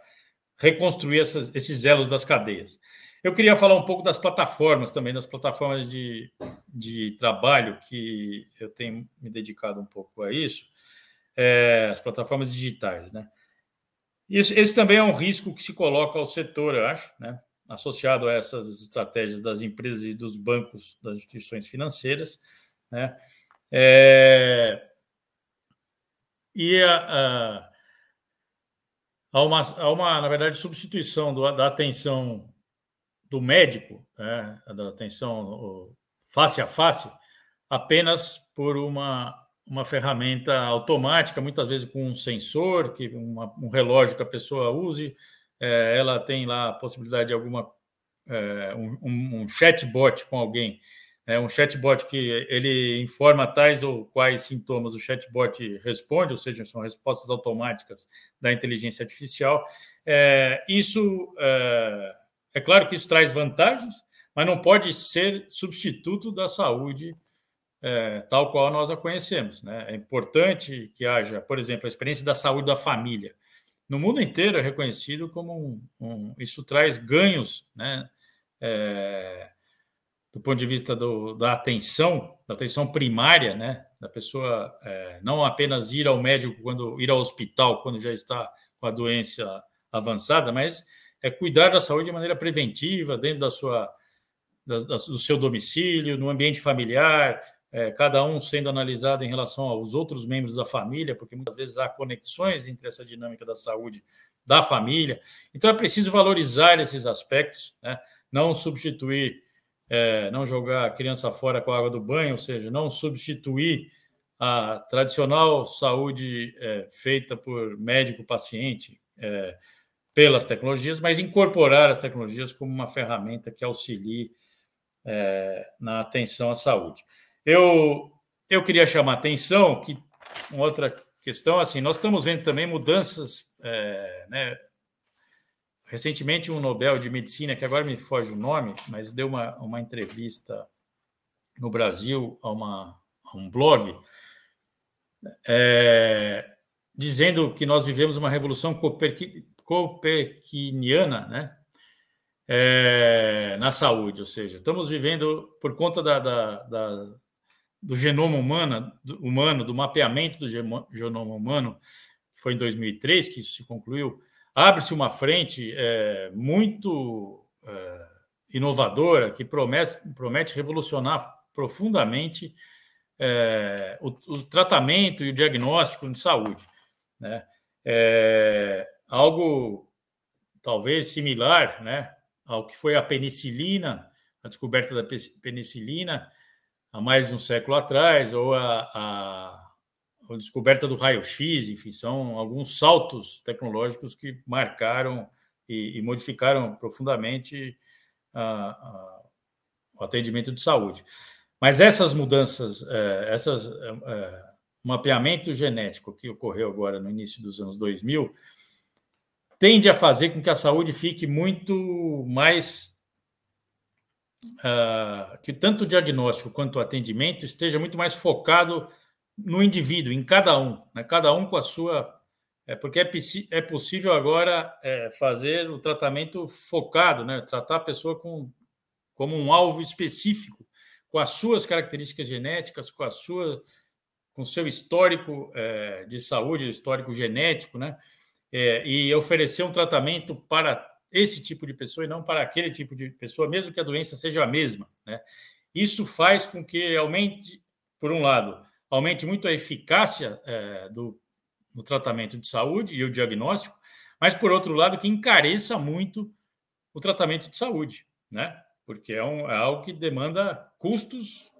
reconstruir esses elos das cadeias. Eu queria falar um pouco das plataformas também, das plataformas de trabalho, que eu tenho me dedicado um pouco a isso, as plataformas digitais, né? Esse também é um risco que se coloca ao setor, eu acho, né? Associado a essas estratégias das empresas e dos bancos, das instituições financeiras, né? Há uma, na verdade, substituição da atenção do médico, né, da atenção face a face, apenas por uma ferramenta automática, muitas vezes com um sensor, um relógio que a pessoa use, ela tem lá a possibilidade de um chatbot com alguém, um chatbot que ele informa tais ou quais sintomas o chatbot responde, ou seja, são respostas automáticas da inteligência artificial. Isso é claro que isso traz vantagens, mas não pode ser substituto da saúde tal qual nós a conhecemos, né? É importante que haja, por exemplo, a experiência da saúde da família. No mundo inteiro é reconhecido como isso traz ganhos, né? Do ponto de vista da atenção primária, né? Da pessoa não apenas ir ao médico, ir ao hospital quando já está com a doença avançada, mas cuidar da saúde de maneira preventiva, dentro do seu domicílio, no ambiente familiar, cada um sendo analisado em relação aos outros membros da família, porque muitas vezes há conexões entre essa dinâmica da saúde da família. Então, é preciso valorizar esses aspectos, né? Não substituir, não jogar a criança fora com a água do banho, ou seja, não substituir a tradicional saúde feita por médico-paciente pelas tecnologias, mas incorporar as tecnologias como uma ferramenta que auxilie na atenção à saúde. Eu queria chamar a atenção que uma outra questão, assim, nós estamos vendo também mudanças, né? Recentemente, um Nobel de Medicina, que agora me foge o nome, mas deu uma entrevista no Brasil a um blog, dizendo que nós vivemos uma revolução copernicana, né? Na saúde, ou seja, estamos vivendo, por conta do genoma humano, do mapeamento do genoma humano, que foi em 2003 que isso se concluiu, abre-se uma frente muito inovadora que promete revolucionar profundamente o tratamento e o diagnóstico de saúde, né? Algo talvez similar, né, ao que foi a penicilina, a descoberta da penicilina há mais de um século atrás, ou a descoberta do raio-x, enfim, são alguns saltos tecnológicos que marcaram e modificaram profundamente o atendimento de saúde. Mas essas mudanças, mapeamento genético que ocorreu agora no início dos anos 2000, tende a fazer com que a saúde fique muito mais... que tanto o diagnóstico quanto o atendimento esteja muito mais focado no indivíduo, em cada um, né? Cada um com a sua... porque é possível agora fazer o tratamento focado, né? Tratar a pessoa como um alvo específico, com as suas características genéticas, com o seu histórico de saúde, histórico genético, né? E oferecer um tratamento para esse tipo de pessoa e não para aquele tipo de pessoa, mesmo que a doença seja a mesma, né? Isso faz com que aumente, por um lado, aumente muito a eficácia no tratamento de saúde e o diagnóstico, mas, por outro lado, que encareça muito o tratamento de saúde, né? Porque é algo que demanda custos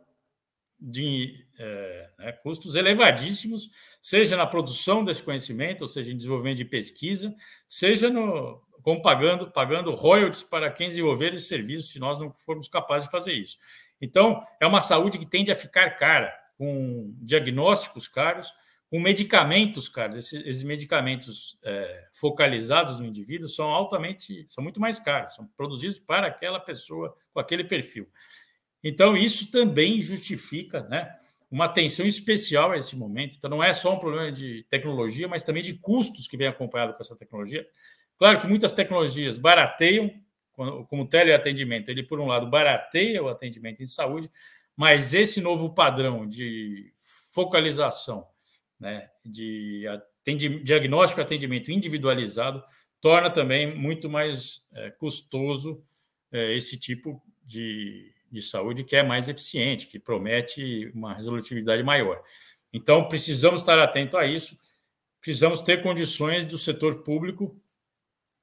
custos elevadíssimos, seja na produção desse conhecimento, ou seja, em desenvolvimento de pesquisa, seja pagando royalties para quem desenvolver esse serviço, se nós não formos capazes de fazer isso. Então, é uma saúde que tende a ficar cara, com diagnósticos caros, com medicamentos caros. Esses medicamentos focalizados no indivíduo são muito mais caros, são produzidos para aquela pessoa com aquele perfil. Então, isso também justifica, né, uma atenção especial a esse momento. Então, não é só um problema de tecnologia, mas também de custos que vem acompanhado com essa tecnologia. Claro que muitas tecnologias barateiam, como o teleatendimento, ele, por um lado, barateia o atendimento em saúde, mas esse novo padrão de focalização, né, de diagnóstico e atendimento individualizado, torna também muito mais custoso esse tipo de saúde, que é mais eficiente, que promete uma resolutividade maior. Então, precisamos estar atentos a isso, precisamos ter condições do setor público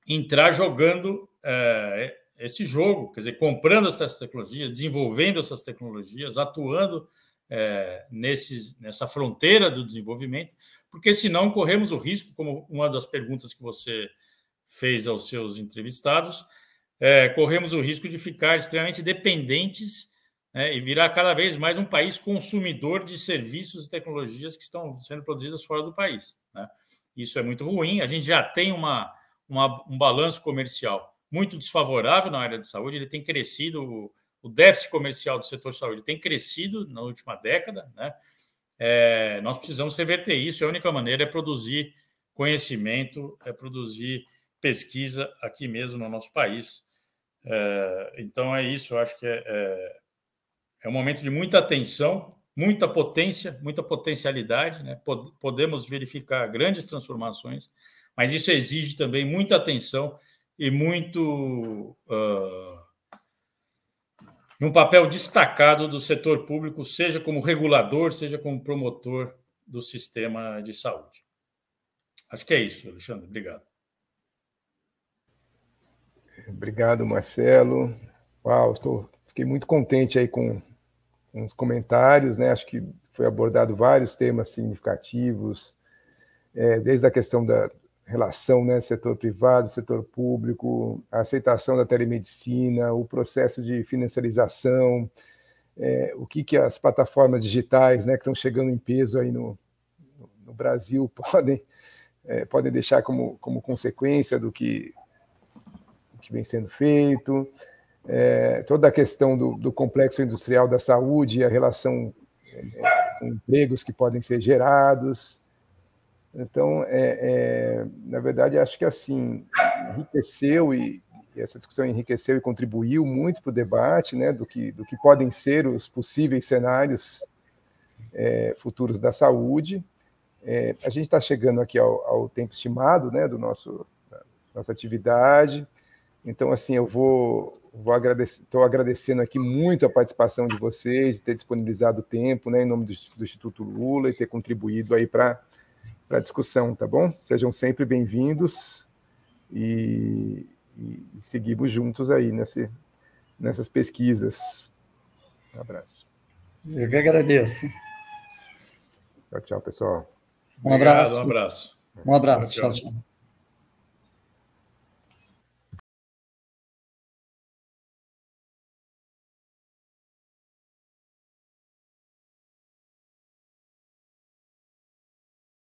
entrar jogando esse jogo, quer dizer, comprando essas tecnologias, desenvolvendo essas tecnologias, atuando nessa fronteira do desenvolvimento, porque senão corremos o risco, como uma das perguntas que você fez aos seus entrevistados, corremos o risco de ficar extremamente dependentes, né, e virar cada vez mais um país consumidor de serviços e tecnologias que estão sendo produzidas fora do país, né? Isso é muito ruim. A gente já tem um balanço comercial muito desfavorável na área de saúde. Ele tem crescido, o déficit comercial do setor de saúde tem crescido na última década, né? Nós precisamos reverter isso. A única maneira é produzir conhecimento, é produzir pesquisa aqui mesmo no nosso país. Então é isso. Eu acho que é um momento de muita atenção, muita potência, muita potencialidade, né? Podemos verificar grandes transformações, mas isso exige também muita atenção e um papel destacado do setor público, seja como regulador, seja como promotor do sistema de saúde. Acho que é isso, Alexandre. Obrigado. Obrigado, Marcelo. Uau, fiquei muito contente aí com os comentários, né? Acho que foi abordado vários temas significativos, desde a questão da relação, né, setor privado, setor público, a aceitação da telemedicina, o processo de financiarização, o que as plataformas digitais, né, que estão chegando em peso aí no Brasil podem deixar como consequência do que vem sendo feito, toda a questão do complexo industrial da saúde, a relação com empregos que podem ser gerados. Então, na verdade, acho que assim, enriqueceu e essa discussão enriqueceu e contribuiu muito para o debate, né, do que podem ser os possíveis cenários futuros da saúde. A gente está chegando aqui ao tempo estimado, né, nossa atividade. Então, assim, eu estou agradecendo aqui muito a participação de vocês, ter disponibilizado o tempo, né, em nome do Instituto Lula, e ter contribuído aí para a discussão, tá bom? Sejam sempre bem-vindos e seguimos juntos aí nessas pesquisas. Um abraço. Eu que agradeço. Tchau, tchau, pessoal. Um abraço. Obrigado, um abraço. Um abraço. Tchau, tchau.